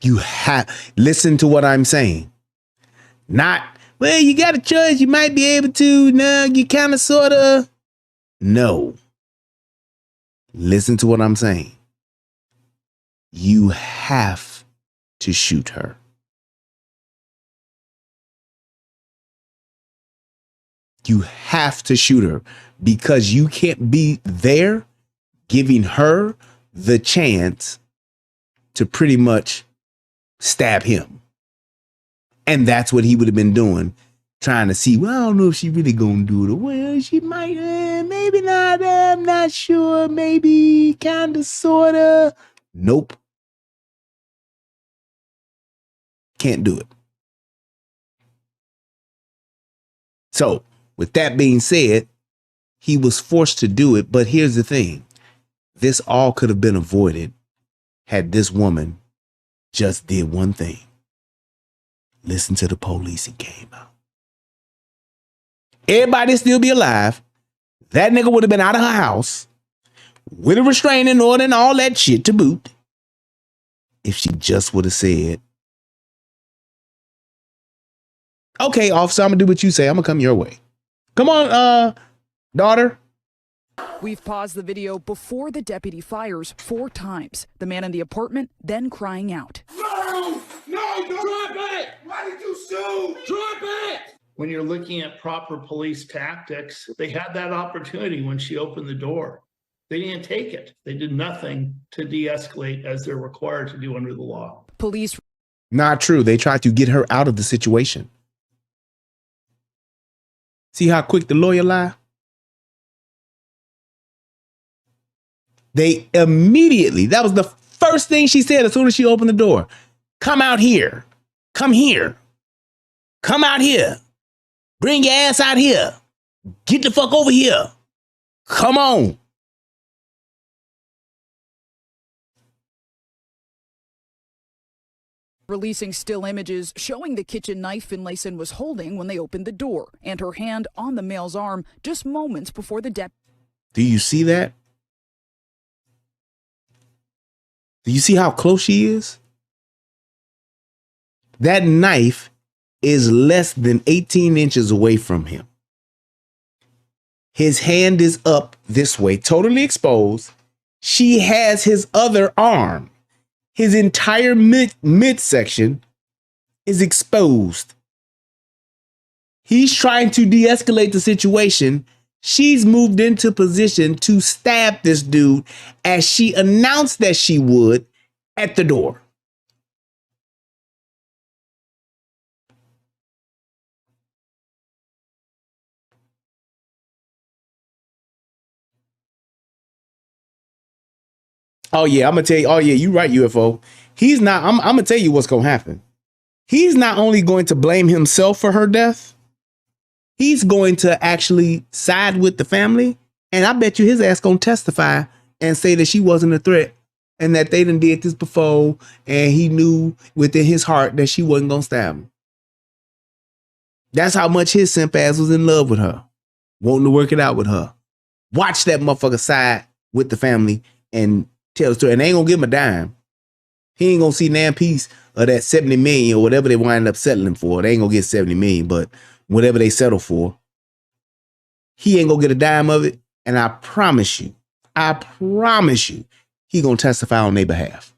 You have, listen to what I'm saying. Not, well, you got a choice. You might be able to. No, you kind of, sort of. No. Listen to what I'm saying. You have to shoot her. You have to shoot her because you can't be there giving her the chance to pretty much stab him. And that's what he would have been doing, trying to see, well, I don't know if she really gonna do it. Well, she might, maybe not, I'm not sure, maybe, kind of, sort of. Nope. Can't do it. So, with that being said, he was forced to do it, but here's the thing. This all could have been avoided had this woman just did one thing. Listen to the police and came out. Everybody still be alive. That nigga would have been out of her house with a restraining order and all that shit to boot if she just would have said, okay, officer, I'm gonna do what you say. I'm gonna come your way. Come on, daughter. We've paused the video before the deputy fires 4 times. The man in the apartment then crying out. No, drop it! Why did you shoot? Drop it! When you're looking at proper police tactics, they had that opportunity when she opened the door. They didn't take it. They did nothing to de-escalate as they're required to do under the law. Police. Not true. They tried to get her out of the situation. See how quick the lawyer lie? They immediately, that was the first thing she said as soon as she opened the door. Come out here. Come here. Come out here. Bring your ass out here. Get the fuck over here. Come on. Releasing still images showing the kitchen knife Finlayson was holding when they opened the door and her hand on the male's arm just moments before the deputy. Do you see that? Do you see how close she is? That knife is less than 18 inches away from him. His hand is up this way, totally exposed. She has his other arm. His entire midsection is exposed. He's trying to de-escalate the situation. She's moved into position to stab this dude as she announced that she would at the door. Oh yeah, I'm gonna tell you. Oh yeah, you right, UFO. He's not. I'm gonna tell you what's gonna happen. He's not only going to blame himself for her death. He's going to actually side with the family, and I bet you his ass gonna testify and say that she wasn't a threat and that they done did this before, and he knew within his heart that she wasn't gonna stab him. That's how much his simp ass was in love with her, wanting to work it out with her. Watch that motherfucker side with the family and tell the story, and they ain't gonna give him a dime. He ain't gonna see nan piece of that 70 million or whatever they wind up settling for. They ain't gonna get 70 million, but whatever they settle for, he ain't gonna get a dime of it. And I promise you, he gonna testify on their behalf.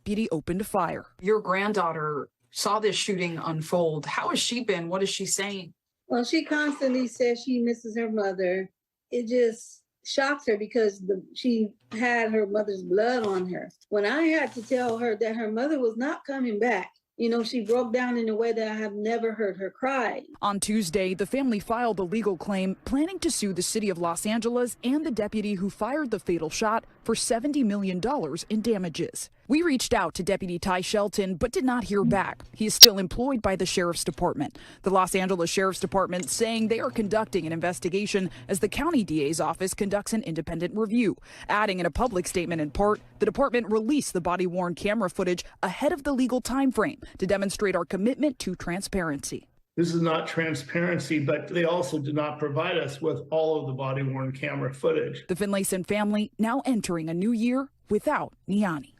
Deputy opened fire. Your granddaughter saw this shooting unfold. How has she been? What is she saying? Well, she constantly says she misses her mother. It just shocks her because she had her mother's blood on her. When I had to tell her that her mother was not coming back, You know, she broke down in a way that I have never heard her cry. On Tuesday, the family filed a legal claim planning to sue the city of Los Angeles and the deputy who fired the fatal shot for $70 million in damages. We reached out to Deputy Ty Shelton, but did not hear back. He is still employed by the Sheriff's Department. The Los Angeles Sheriff's Department saying they are conducting an investigation as the county DA's office conducts an independent review. Adding in a public statement in part, the department released the body-worn camera footage ahead of the legal time frame to demonstrate our commitment to transparency. This is not transparency, but they also did not provide us with all of the body-worn camera footage. The Finlayson family now entering a new year without Niani.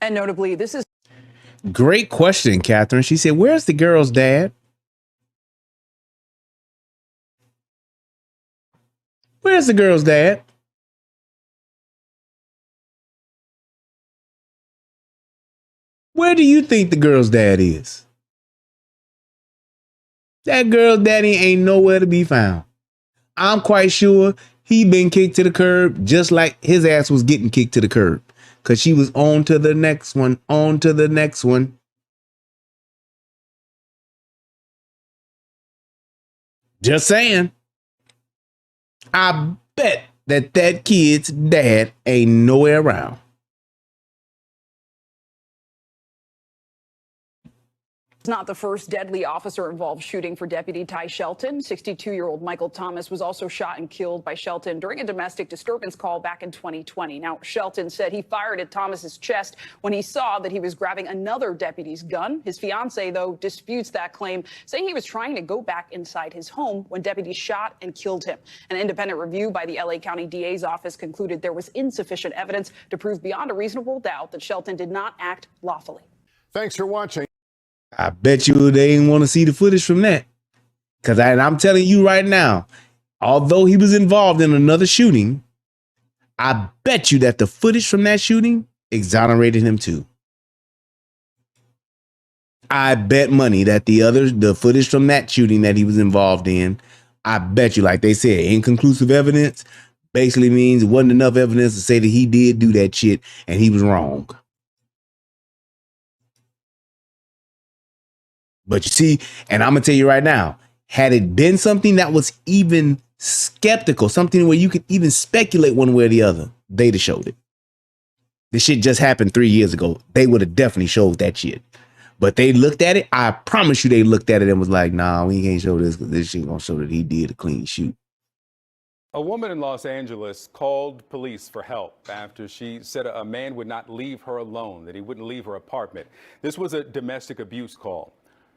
And notably, this is great question, Catherine. She said, where's the girl's dad? Where's the girl's dad? Where do you think the girl's dad is? That girl's daddy ain't nowhere to be found. I'm quite sure he been kicked to the curb just like his ass was getting kicked to the curb. Because she was on to the next one, on to the next one. Just saying. I bet that kid's dad ain't nowhere around. It's not the first deadly officer-involved shooting for Deputy Ty Shelton. 62-year-old Michael Thomas was also shot and killed by Shelton during a domestic disturbance call back in 2020. Now, Shelton said he fired at Thomas's chest when he saw that he was grabbing another deputy's gun. His fiancée, though, disputes that claim, saying he was trying to go back inside his home when deputies shot and killed him. An independent review by the LA County DA's office concluded there was insufficient evidence to prove beyond a reasonable doubt that Shelton did not act lawfully. Thanks for watching. I bet you they didn't want to see the footage from that. Because I'm telling you right now, although he was involved in another shooting, I bet you that the footage from that shooting exonerated him too. I bet money that the footage from that shooting that he was involved in, I bet you, like they said, inconclusive evidence basically means it wasn't enough evidence to say that he did do that shit and he was wrong. But you see, and I'm going to tell you right now, had it been something that was even skeptical, something where you could even speculate one way or the other, they'd have showed it. This shit just happened 3 years ago. They would have definitely showed that shit. But they looked at it. I promise you they looked at it and was like, nah, we can't show this because this shit going to show that he did a clean shoot. A woman in Los Angeles called police for help after she said a man would not leave her alone, that he wouldn't leave her apartment. This was a domestic abuse call.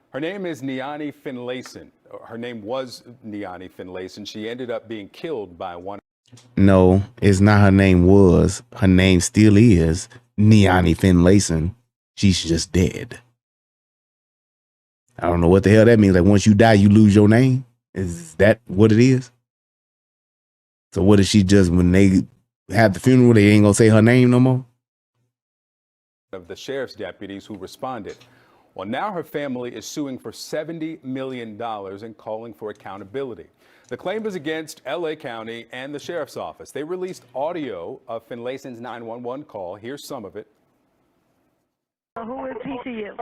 Her name is Niani Finlayson. Her name was Niani Finlayson. She ended up being killed by one. No, it's not her name was. Her name still is Niani Finlayson. She's just dead. I don't know what the hell that means. Like once you die, you lose your name. Is that what it is? So what is she just, when they have the funeral, they ain't gonna say her name no more? Of the sheriff's deputies who responded. Well, now her family is suing for $70 million and calling for accountability. The claim is against LA County and the sheriff's office. They released audio of Finlayson's 911 call. Here's some of it. Who is he to you?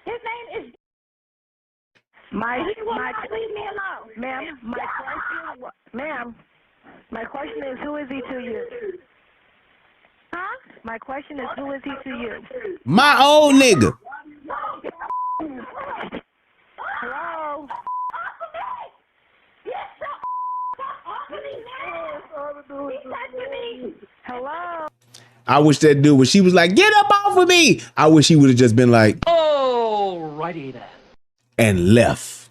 His name is. He will my not leave me alone. Ma'am, my question is, who is he to you? Huh? My question is, who is he to you? My old nigga. Hello? Hello? I wish that dude, when she was like, get up off of me, I wish he would have just been like, alrighty then. And left.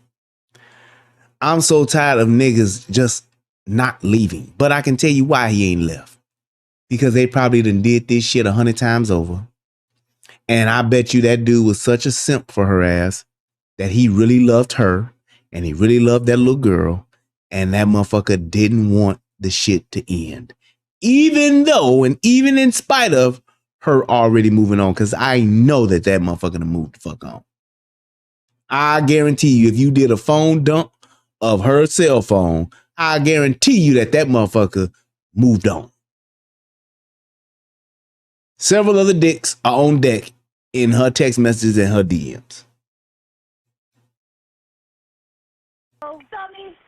I'm so tired of niggas just not leaving. But I can tell you why he ain't left. Because they probably done did this shit 100 times over. And I bet you that dude was such a simp for her ass that he really loved her and he really loved that little girl. And that motherfucker didn't want the shit to end. Even though, and even in spite of her already moving on. Because I know that motherfucker done moved the fuck on. I guarantee you, if you did a phone dump of her cell phone, I guarantee you that motherfucker moved on. Several other dicks are on deck in her text messages and her DMs.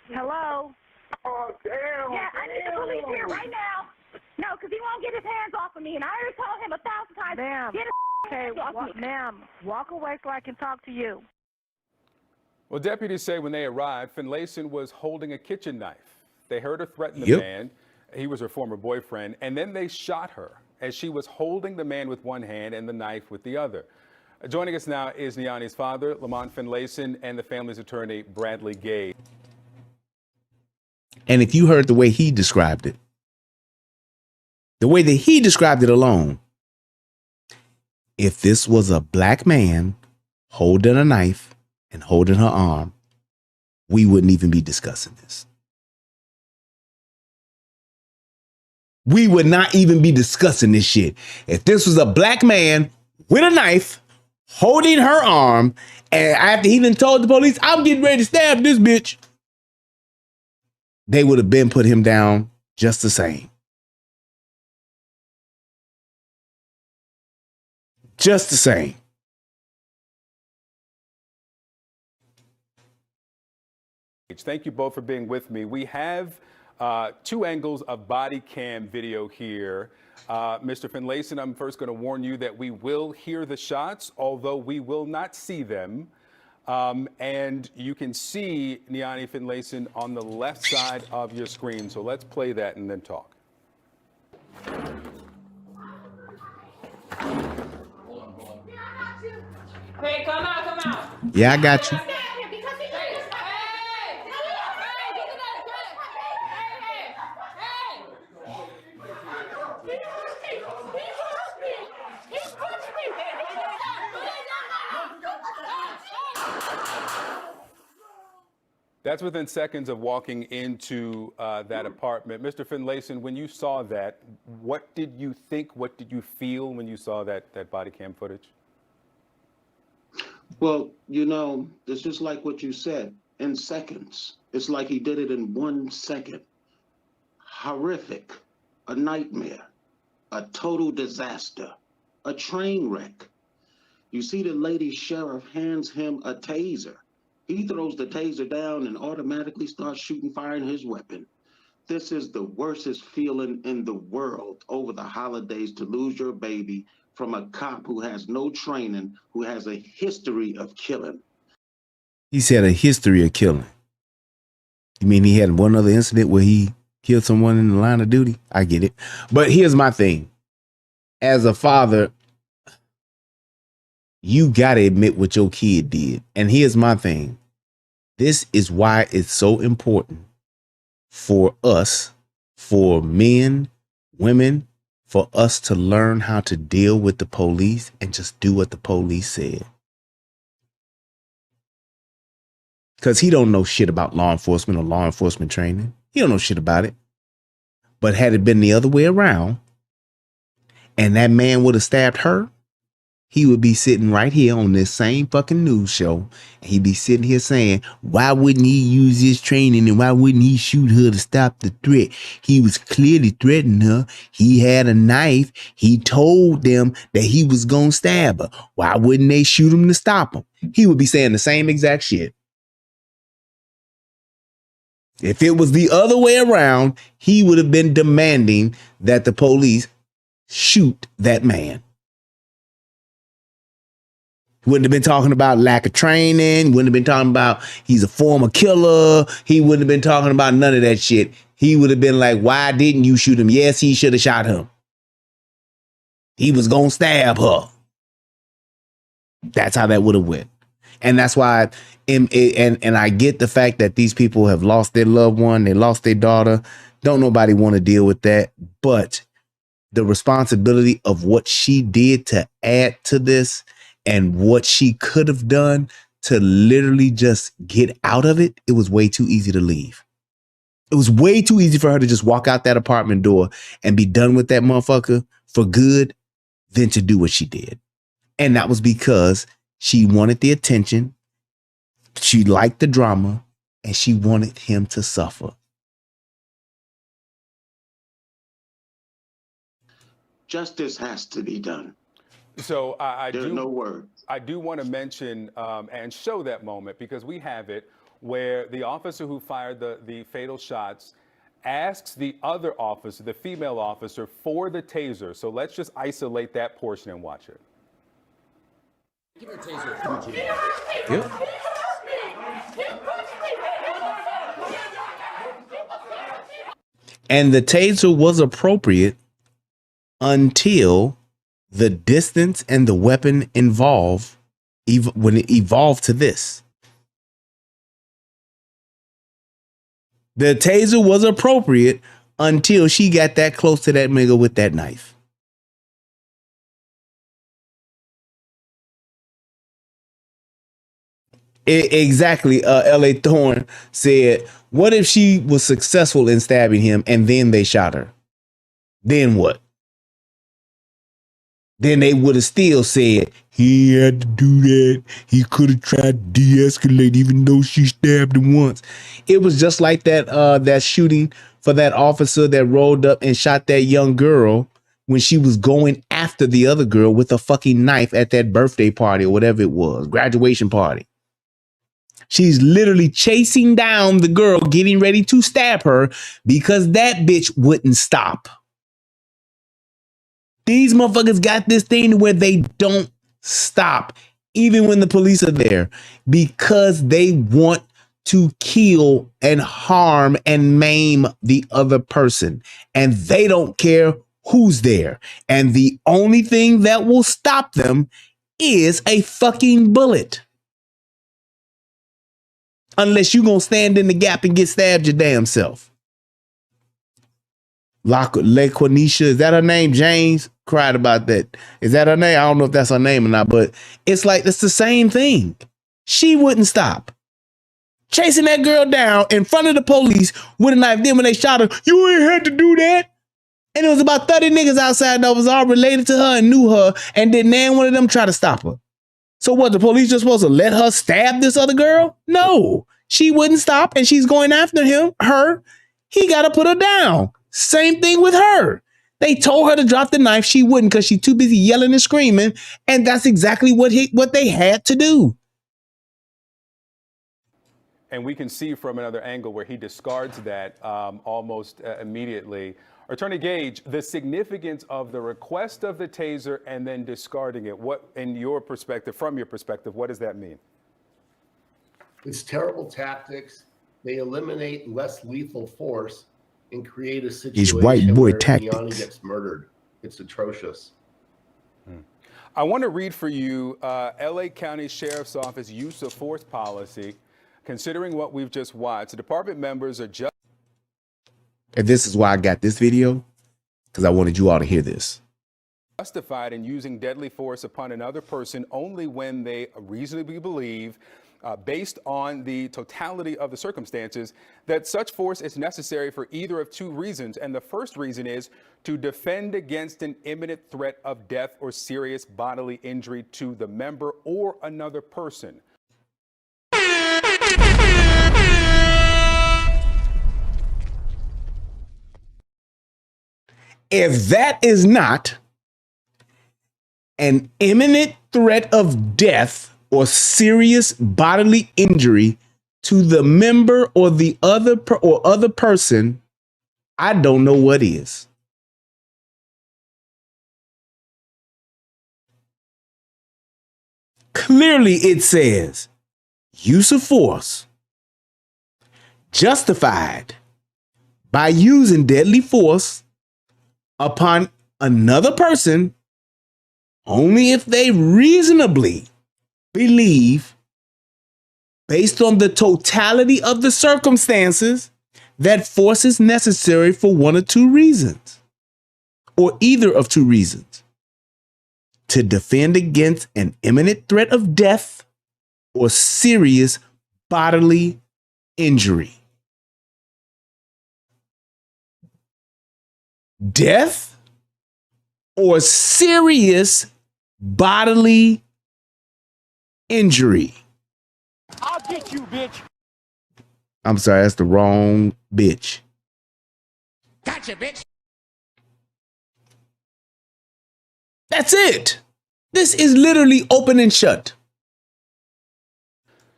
Hello? Oh, damn. Yeah, I need the police here right now. No, because he won't get his hands off of me, and I already told him 1,000 times. Ma'am. Get his hands off me. Ma'am, walk away so I can talk to you. Well, deputies say when they arrived, Finlayson was holding a kitchen knife. They heard her threaten the man. He was her former boyfriend. And then they shot her as she was holding the man with one hand and the knife with the other. Joining us now is Niani's father, Lamont Finlayson, and the family's attorney, Bradley Gay. And if you heard the way he described it, the way that he described it alone, if this was a black man holding a knife and holding her arm, we wouldn't even be discussing this. We would not even be discussing this shit. If this was a black man with a knife holding her arm, and after he done told the police, I'm getting ready to stab this bitch, they would have been put him down just the same. Just the same. Thank you both for being with me. We have two angles of body cam video here. Mr. Finlayson, I'm first going to warn you that we will hear the shots, although we will not see them. And you can see Niani Finlayson on the left side of your screen. So let's play that and then talk. Hey, come out. Yeah, I got you. That's within seconds of walking into that apartment. Mr. Finlayson, when you saw that, what did you think? What did you feel when you saw that body cam footage? Well, you know, it's just like what you said, in seconds. It's like he did it in 1 second. Horrific, a nightmare, a total disaster, a train wreck. You see the lady sheriff hands him a taser. He throws the taser down and automatically starts shooting, firing his weapon. This is the worstest feeling in the world over the holidays, to lose your baby from a cop who has no training, who has a history of killing. He said a history of killing. You mean he had one other incident where he killed someone in the line of duty? I get it. But here's my thing. As a father, you got to admit what your kid did. And here's my thing. This is why it's so important for us, for men, women, for us to learn how to deal with the police and just do what the police said. Because he don't know shit about law enforcement or law enforcement training. He don't know shit about it. But had it been the other way around, and that man would have stabbed her, he would be sitting right here on this same fucking news show. And he'd be sitting here saying, why wouldn't he use his training and why wouldn't he shoot her to stop the threat? He was clearly threatening her. He had a knife. He told them that he was going to stab her. Why wouldn't they shoot him to stop him? He would be saying the same exact shit. If it was the other way around, he would have been demanding that the police shoot that man. Wouldn't have been talking about lack of training. Wouldn't have been talking about he's a former killer. He wouldn't have been talking about none of that shit. He would have been like, why didn't you shoot him? Yes, he should have shot him. He was going to stab her. That's how that would have went. And that's why, and I get the fact that these people have lost their loved one. They lost their daughter. Don't nobody want to deal with that. But the responsibility of what she did to add to this, and what she could have done to literally just get out of it, it was way too easy to leave. It was way too easy for her to just walk out that apartment door and be done with that motherfucker for good than to do what she did. And that was because she wanted the attention, she liked the drama, and she wanted him to suffer. Justice has to be done. So There's no word. I do want to mention and show that moment because we have it where the officer who fired the fatal shots asks the other officer, the female officer, for the taser. So let's just isolate that portion and watch it. Give her a taser. Yep. And the taser was appropriate until the distance and the weapon involved, when it evolved to this. The taser was appropriate until she got that close to that nigga with that knife. Exactly. L.A. Thorne said, what if she was successful in stabbing him and then they shot her? Then what? Then they would have still said he had to do that. He could have tried to de-escalate even though she stabbed him once. It was just like that shooting for that officer that rolled up and shot that young girl when she was going after the other girl with a fucking knife at that birthday party or whatever it was, graduation party. She's literally chasing down the girl, getting ready to stab her because that bitch wouldn't stop. These motherfuckers got this thing where they don't stop, even when the police are there, because they want to kill and harm and maim the other person. And they don't care who's there. And the only thing that will stop them is a fucking bullet. Unless you're going to stand in the gap and get stabbed your damn self. LaQuanisha, is that her name? James cried about that. Is that her name? I don't know if that's her name or not, but it's like, it's the same thing. She wouldn't stop. Chasing that girl down in front of the police with a knife. Then when they shot her, you ain't had to do that. And it was about 30 niggas outside that was all related to her and knew her. And then nan one of them try to stop her. So what, the police just supposed to let her stab this other girl? No, she wouldn't stop and she's going after her. He got to put her down. Same thing with her. They told her to drop the knife. She wouldn't because she's too busy yelling and screaming. And that's exactly what they had to do. And we can see from another angle where he discards that almost immediately. Attorney Gage, the significance of the request of the taser and then discarding it, what, in your perspective, from your perspective, what does that mean? It's terrible tactics. They eliminate less lethal force and create a situation white boy where tactics. Niani gets murdered. It's atrocious. I want to read for you LA County Sheriff's Office use of force policy. Considering what we've just watched, the department members are just... And this is why I got this video, because I wanted you all to hear this. Justified in using deadly force upon another person only when they reasonably believe, based on the totality of the circumstances, that such force is necessary for either of two reasons. And the first reason is to defend against an imminent threat of death or serious bodily injury to the member or another person. If that is not an imminent threat of death or serious bodily injury to the member or the other person, I don't know what is. Clearly it says use of force justified by using deadly force upon another person only if they reasonably believe, based on the totality of the circumstances, that force is necessary for one or two reasons, or either of two reasons: to defend against an imminent threat of death or serious bodily injury. Death or serious bodily injury. I'll get you, bitch. I'm sorry, that's the wrong bitch. Gotcha, bitch. That's it. This is literally open and shut.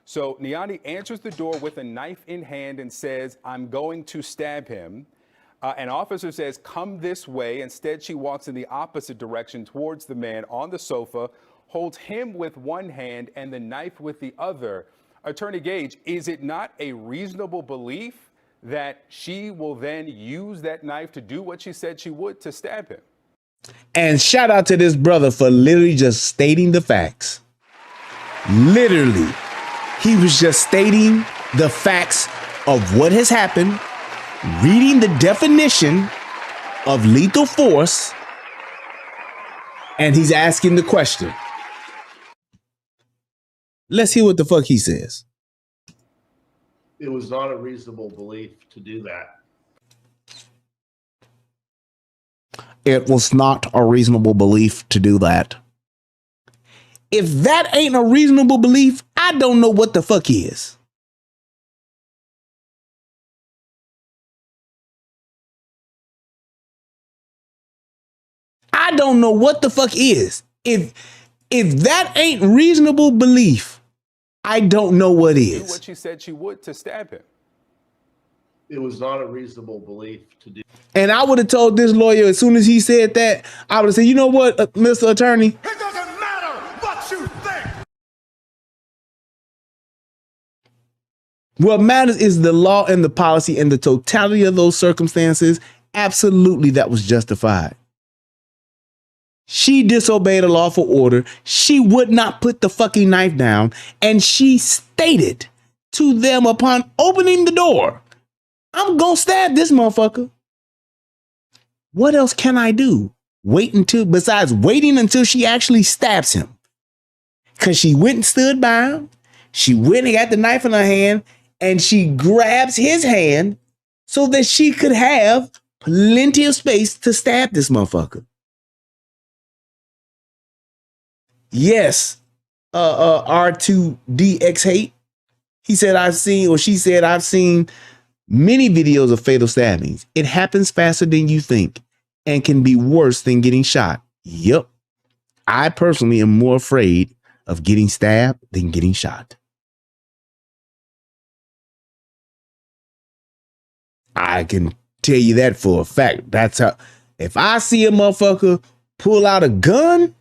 So Niani answers the door with a knife in hand and says, I'm going to stab him. An officer says, come this way. Instead, she walks in the opposite direction towards the man on the sofa, holds him with one hand and the knife with the other. Attorney Gage, is it not a reasonable belief that she will then use that knife to do what she said she would, to stab him? And shout out to this brother for literally just stating the facts. Literally. He was just stating the facts of what has happened, reading the definition of lethal force, and he's asking the question. Let's hear what the fuck he says. It was not a reasonable belief to do that. It was not a reasonable belief to do that. If that ain't a reasonable belief, I don't know what the fuck is. I don't know what the fuck is. If that ain't reasonable belief, I don't know what is. Do what she said she would to stab him. It was not a reasonable belief to do. And I would have told this lawyer as soon as he said that, I would have said, you know what, Mr. Attorney? It doesn't matter what you think. What matters is the law and the policy and the totality of those circumstances. Absolutely, that was justified. She disobeyed a lawful order. She would not put the fucking knife down. And she stated to them upon opening the door, I'm gonna stab this motherfucker. What else can I do? Besides waiting until she actually stabs him. Because she went and stood by him. She went and got the knife in her hand. And she grabs his hand so that she could have plenty of space to stab this motherfucker. Yes, R2DX hate. He said, she said, I've seen many videos of fatal stabbings. It happens faster than you think and can be worse than getting shot. Yep. I personally am more afraid of getting stabbed than getting shot. I can tell you that for a fact. That's how, if I see a motherfucker pull out a gun,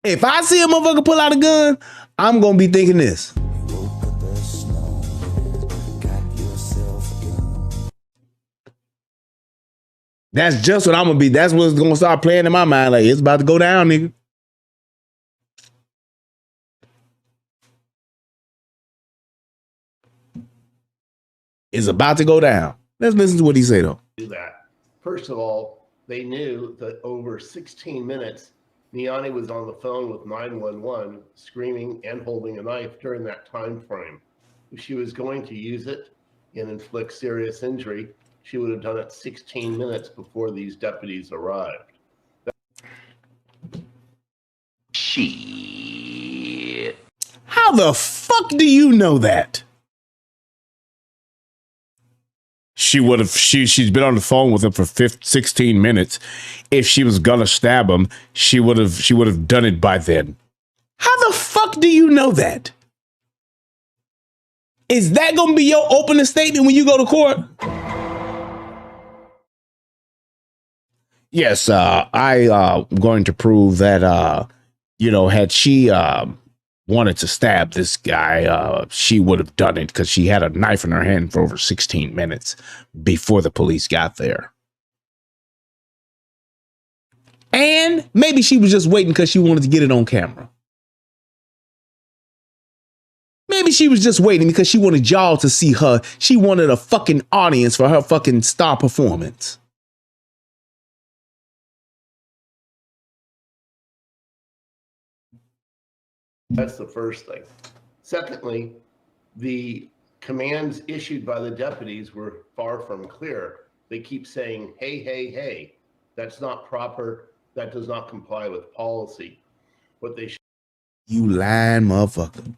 I'm going to be thinking this. That's just what I'm going to be. That's what's going to start playing in my mind. Like, it's about to go down, nigga. Is about to go down. Let's listen to what he said, though. Do that. First of all, they knew that over 16 minutes, Niani was on the phone with 911, screaming and holding a knife during that time frame. If she was going to use it and inflict serious injury, she would have done it 16 minutes before these deputies arrived. Shit. How the fuck do you know that? She's been on the phone with him for 16 minutes. If she was gonna stab him, she would have done it by then. How the fuck do you know that? Is that gonna be your opening statement when you go to court? Yes, I'm going to prove that had she wanted to stab this guy, she would have done it because she had a knife in her hand for over 16 minutes before the police got there. And maybe she was just waiting because she wanted to get it on camera. Maybe she was just waiting because she wanted y'all to see her. She wanted a fucking audience for her fucking star performance. That's the first thing. Secondly, the commands issued by the deputies were far from clear. They keep saying, hey, hey, hey. That's not proper. That does not comply with policy. What they You lying motherfucker.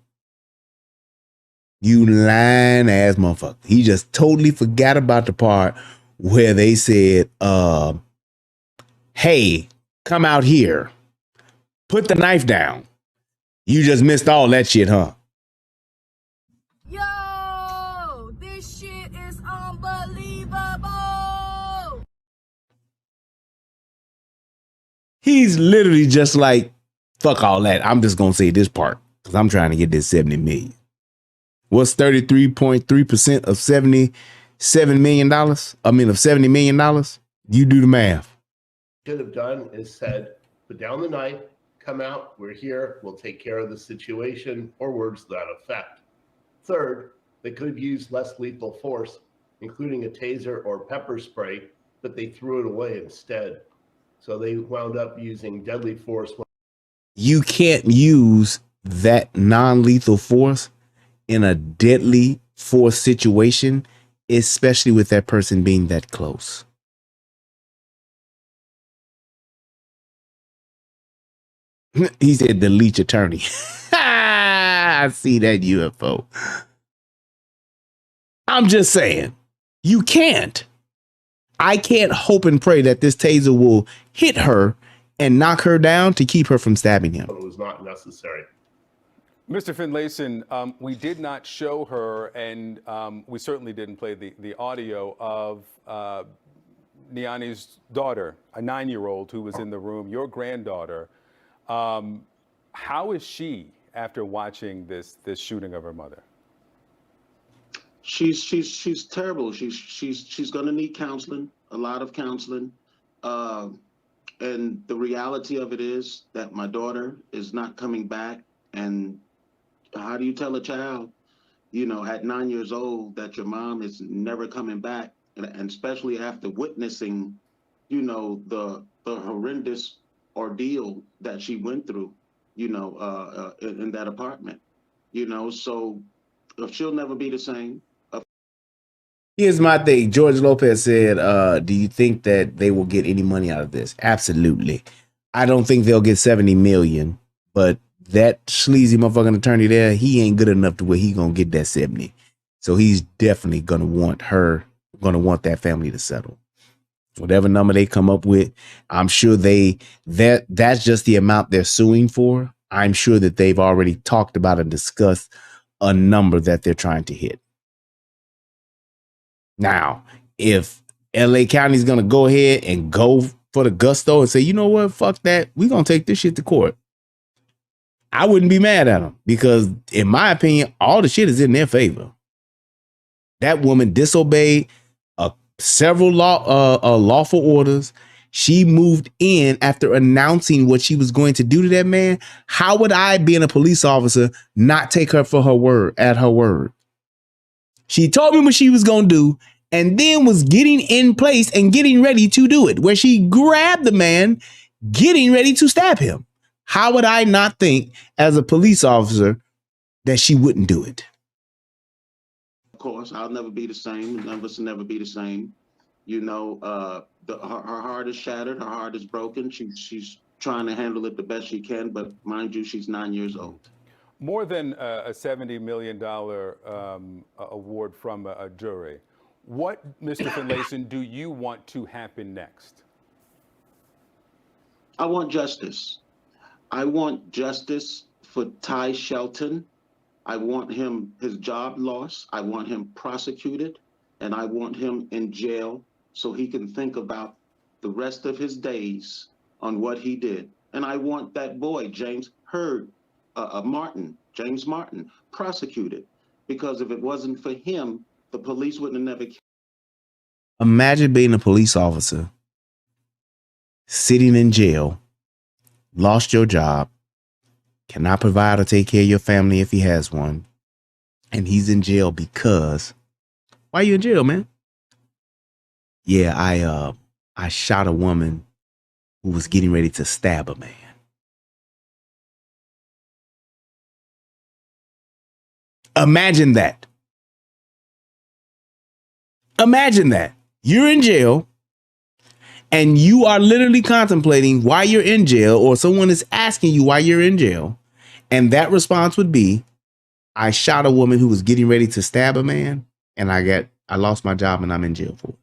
You lying ass motherfucker. He just totally forgot about the part where they said, hey, come out here. Put the knife down. You just missed all that shit, huh? Yo, this shit is unbelievable. He's literally just like, fuck all that. I'm just going to say this part because I'm trying to get this 70 million. What's 33.3% of $77 million? I mean, of $70 million? You do the math. Should have done is said, put down the knife, come out, we're here, we'll take care of the situation, or words to that effect. Third, they could have used less lethal force, including a taser or pepper spray, but they threw it away instead. So they wound up using deadly force. You can't use that non-lethal force in a deadly force situation, especially with that person being that close. He said the leech attorney. I see that UFO. I'm just saying, you can't. I can't hope and pray that this taser will hit her and knock her down to keep her from stabbing him. It was not necessary. Mr. Finlayson, we did not show her, and we certainly didn't play the audio of Niani's daughter, a 9-year-old who was in the room, your granddaughter. How is she after watching this shooting of her mother? She's terrible. She's going to need counseling, a lot of counseling. And the reality of it is that my daughter is not coming back. And how do you tell a child, you know, at 9 years old that your mom is never coming back? And especially after witnessing, you know, the horrendous ordeal that she went through, you know, in that apartment, you know, so she'll never be the same. Here's my thing. George Lopez said, do you think that they will get any money out of this? Absolutely. I don't think they'll get 70 million, but that sleazy motherfucking attorney there, he ain't good enough to where he gonna get that 70. So he's definitely gonna want that family to settle. Whatever number they come up with, I'm sure that's just the amount they're suing for. I'm sure that they've already talked about and discussed a number that they're trying to hit. Now, if LA County is going to go ahead and go for the gusto and say, you know what, fuck that, we're going to take this shit to court, I wouldn't be mad at them because, in my opinion, all the shit is in their favor. That woman disobeyed several lawful orders. She moved in after announcing what she was going to do to that man. How would I, being a police officer, not take her for her word, at her word? She told me what she was going to do and then was getting in place and getting ready to do it, where she grabbed the man, getting ready to stab him. How would I not think, as a police officer, that she wouldn't do it? Of course, I'll never be the same. None of us will never be the same. You know, her heart is shattered. Her heart is broken. She's trying to handle it the best she can. But mind you, she's 9 years old. More than a $70 million award from a jury. What, Mr. Finlayson, do you want to happen next? I want justice. I want justice for Ty Shelton. I want his job lost. I want him prosecuted, and I want him in jail so he can think about the rest of his days on what he did. And I want that boy, James Martin, prosecuted, because if it wasn't for him, the police wouldn't have never. Imagine being a police officer, sitting in jail, lost your job, cannot provide or take care of your family if he has one, and he's in jail because, why are you in jail, man? Yeah, I shot a woman who was getting ready to stab a man. Imagine that. Imagine that. You're in jail and you are literally contemplating why you're in jail, or someone is asking you why you're in jail. And that response would be, I shot a woman who was getting ready to stab a man and I lost my job and I'm in jail for it.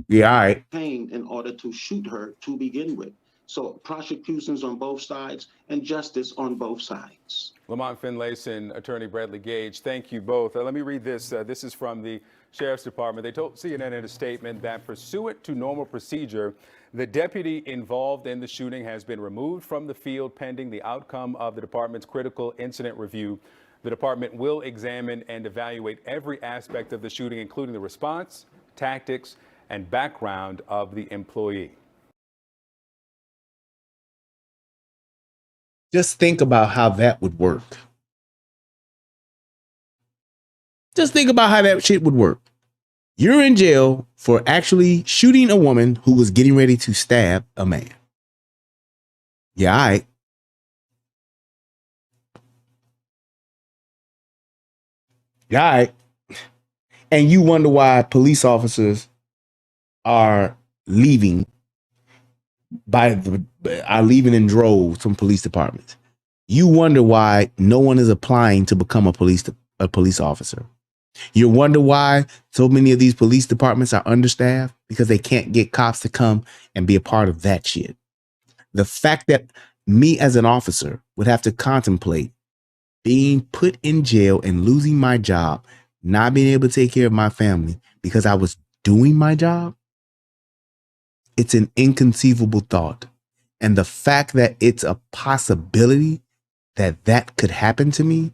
Yeah, all right. Came in order to shoot her to begin with. So prosecutions on both sides and justice on both sides. Lamont Finlayson, Attorney Bradley Gage, thank you both. Let me read this. This is from the Sheriff's Department. They told CNN in a statement that pursuant to normal procedure, the deputy involved in the shooting has been removed from the field pending the outcome of the department's critical incident review. The department will examine and evaluate every aspect of the shooting, including the response, tactics, and background of the employee. Just think about how that would work. Just think about how that shit would work. You're in jail for actually shooting a woman who was getting ready to stab a man. Yeah, all right. Yeah, all right. And you wonder why police officers are leaving in droves from police departments. You wonder why no one is applying to become a police officer. You wonder why so many of these police departments are understaffed, because they can't get cops to come and be a part of that shit. The fact that me as an officer would have to contemplate being put in jail and losing my job, not being able to take care of my family because I was doing my job, it's an inconceivable thought. And the fact that it's a possibility that that could happen to me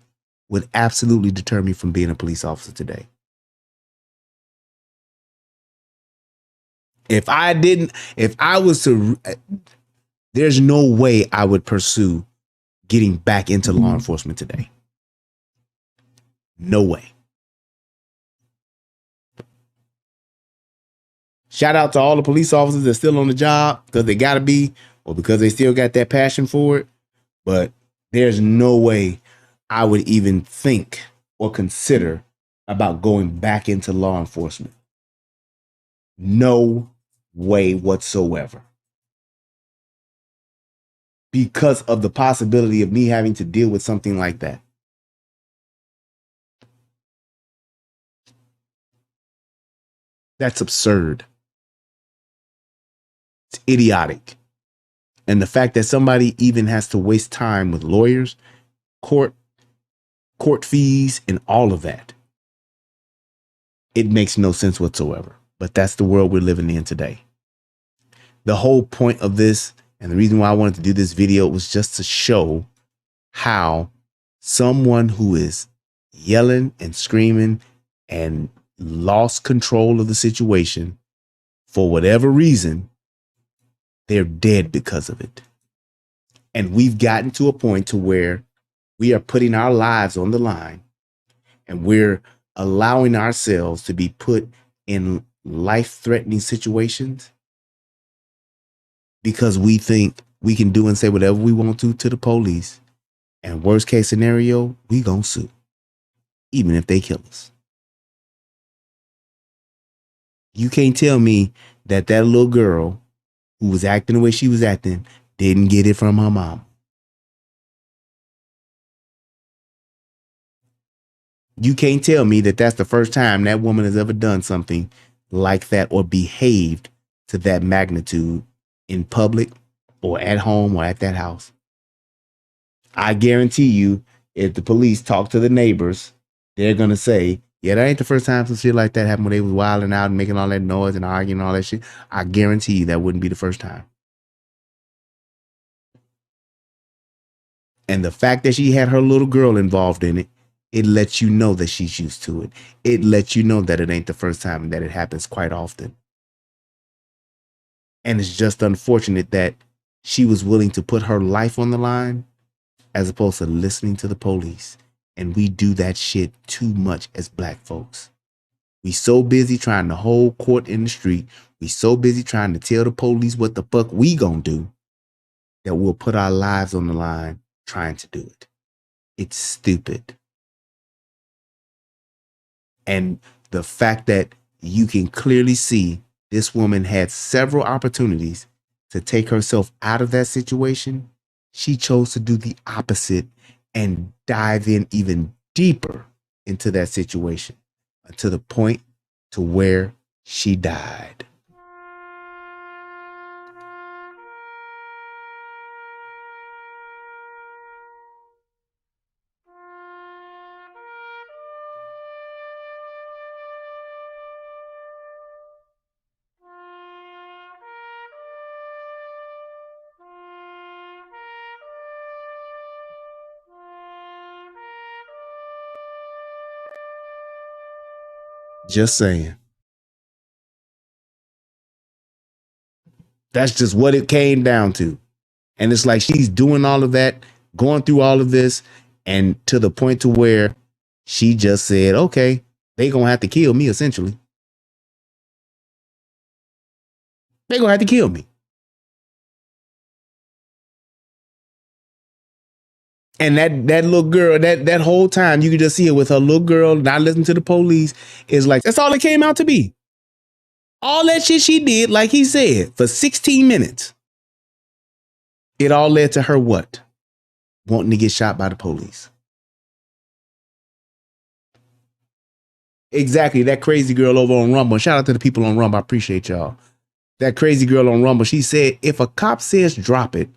would absolutely deter me from being a police officer today. If I was to, there's no way I would pursue getting back into law enforcement today. No way. Shout out to all the police officers that's still on the job because they got to be, or because they still got that passion for it. But there's no way I would even think or consider about going back into law enforcement. No way whatsoever. Because of the possibility of me having to deal with something like that. That's absurd. It's idiotic. And the fact that somebody even has to waste time with lawyers, court fees, and all of that, it makes no sense whatsoever. But that's the world we're living in today. The whole point of this, and the reason why I wanted to do this video, was just to show how someone who is yelling and screaming and lost control of the situation, for whatever reason, they're dead because of it. And we've gotten to a point to where we are putting our lives on the line, and we're allowing ourselves to be put in life-threatening situations because we think we can do and say whatever we want to the police. And worst case scenario, we gonna sue, even if they kill us. You can't tell me that little girl who was acting the way she was acting didn't get it from her mom. You can't tell me that that's the first time that woman has ever done something like that or behaved to that magnitude in public or at home or at that house. I guarantee you, if the police talk to the neighbors, they're going to say, yeah, that ain't the first time some shit like that happened when they was wilding out and making all that noise and arguing and all that shit. I guarantee you that wouldn't be the first time. And the fact that she had her little girl involved in it, it lets you know that she's used to it. It lets you know that it ain't the first time and that it happens quite often. And it's just unfortunate that she was willing to put her life on the line as opposed to listening to the police. And we do that shit too much as black folks. We so busy trying to hold court in the street. We so busy trying to tell the police what the fuck we gonna do that we'll put our lives on the line trying to do it. It's stupid. And the fact that you can clearly see this woman had several opportunities to take herself out of that situation, she chose to do the opposite and dive in even deeper into that situation to the point to where she died. Just saying. That's just what it came down to. And it's like she's doing all of that, going through all of this, and to the point to where she just said, okay, they gonna have to kill me, essentially. They gonna have to kill me. And that little girl, that whole time, you can just see it with her little girl, not listening to the police, is like, that's all it came out to be. All that shit she did, like he said, for 16 minutes. It all led to her what? Wanting to get shot by the police. Exactly. That crazy girl over on Rumble. Shout out to the people on Rumble. I appreciate y'all. That crazy girl on Rumble. She said, if a cop says drop it,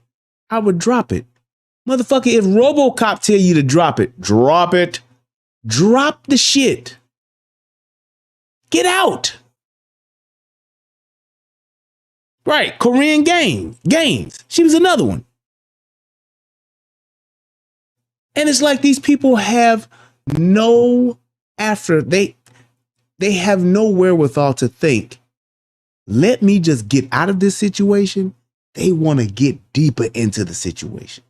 I would drop it. Motherfucker, if RoboCop tell you to drop it, drop it. Drop the shit. Get out. Right. Korean Games. She was another one. And it's like these people have no they have no wherewithal to think, let me just get out of this situation. They want to get deeper into the situation.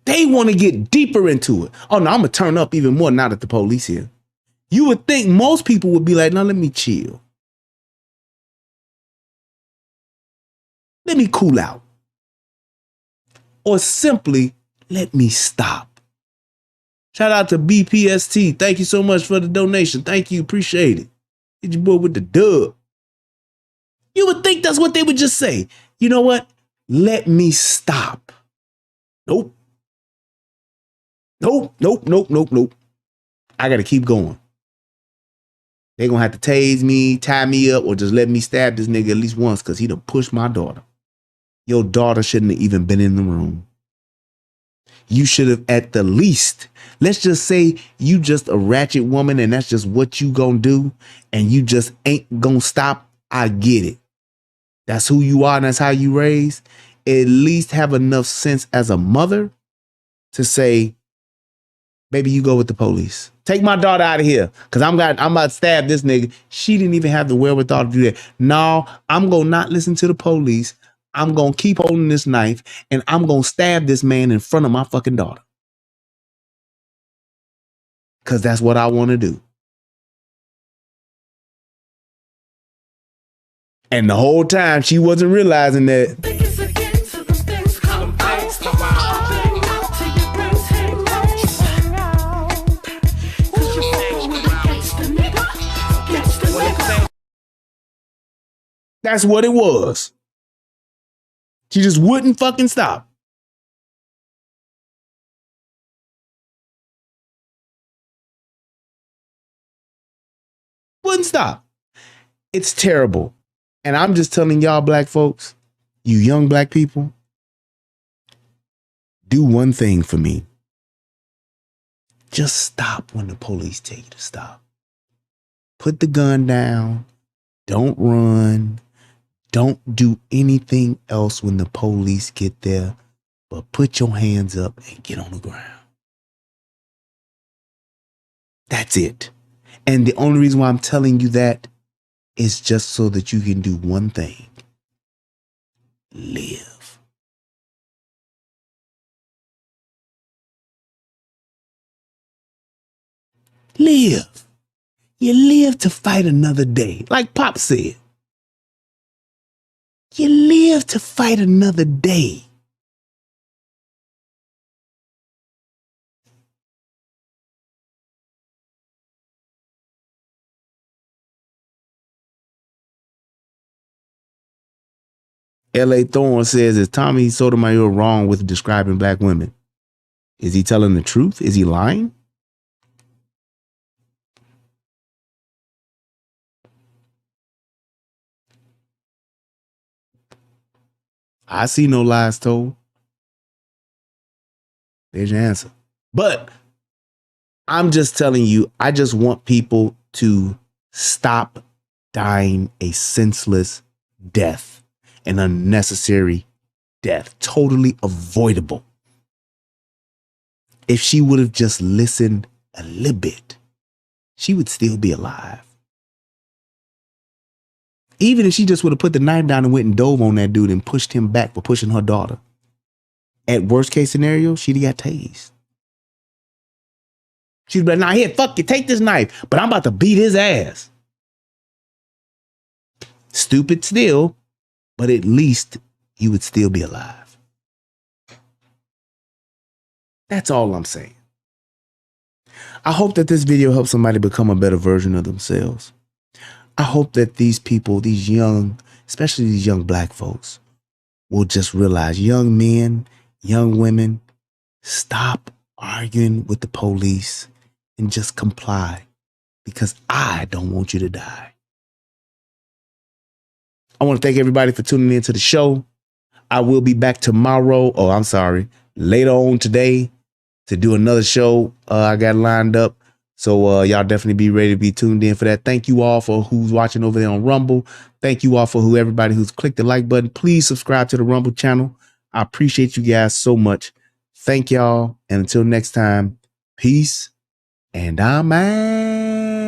They want to get deeper into it. Oh, no, I'm going to turn up even more now that the police here. You would think most people would be like, no, let me chill. Let me cool out. Or simply, let me stop. Shout out to BPST. Thank you so much for the donation. Thank you. Appreciate it. Hit your boy with the dub. You would think that's what they would just say. You know what? Let me stop. Nope. Nope. I got to keep going. They're going to have to tase me, tie me up, or just let me stab this nigga at least once because he done pushed my daughter. Your daughter shouldn't have even been in the room. You should have at the least, let's just say you just a ratchet woman and that's just what you gonna do and you just ain't gonna stop. I get it. That's who you are and that's how you raised. At least have enough sense as a mother to say, baby, you go with the police. Take my daughter out of here because I'm about to stab this nigga. She didn't even have the wherewithal to do that. No, I'm gonna not listen to the police. I'm going to keep holding this knife and I'm going to stab this man in front of my fucking daughter. Because that's what I want to do. And the whole time she wasn't realizing that. That's what it was. She just wouldn't fucking stop. Wouldn't stop. It's terrible. And I'm just telling y'all black folks, you young black people, do one thing for me. Just stop when the police tell you to stop. Put the gun down. Don't run. Don't do anything else when the police get there, but put your hands up and get on the ground. That's it. And the only reason why I'm telling you that is just so that you can do one thing. Live. Live. You live to fight another day. Like Pop said. You live to fight another day. L.A. Thorne says, is Tommy Sotomayor wrong with describing black women? Is he telling the truth? Is he lying? I see no lies told. There's your answer. But I'm just telling you, I just want people to stop dying a senseless death, an unnecessary death, totally avoidable. if she would have just listened a little bit, she would still be alive. Even if she just would have put the knife down and went and dove on that dude and pushed him back for pushing her daughter. At worst case scenario, she'd have got tased. She'd be like, nah, here, fuck you, take this knife, but I'm about to beat his ass. Stupid still, but at least he would still be alive. That's all I'm saying. I hope that this video helps somebody become a better version of themselves. I hope that these people, these young, especially these young black folks, will just realize, young men, young women, stop arguing with the police and just comply, because I don't want you to die. I want to thank everybody for tuning in to the show. I will be back tomorrow. Oh, I'm sorry. Later on today to do another show I got lined up. So y'all definitely be ready to be tuned in for that. Thank you all for who's watching over there on Rumble. Thank you all for everybody who's clicked the like button. Please subscribe to the Rumble channel. I appreciate you guys so much. Thank y'all. And until next time, peace. And I'm out.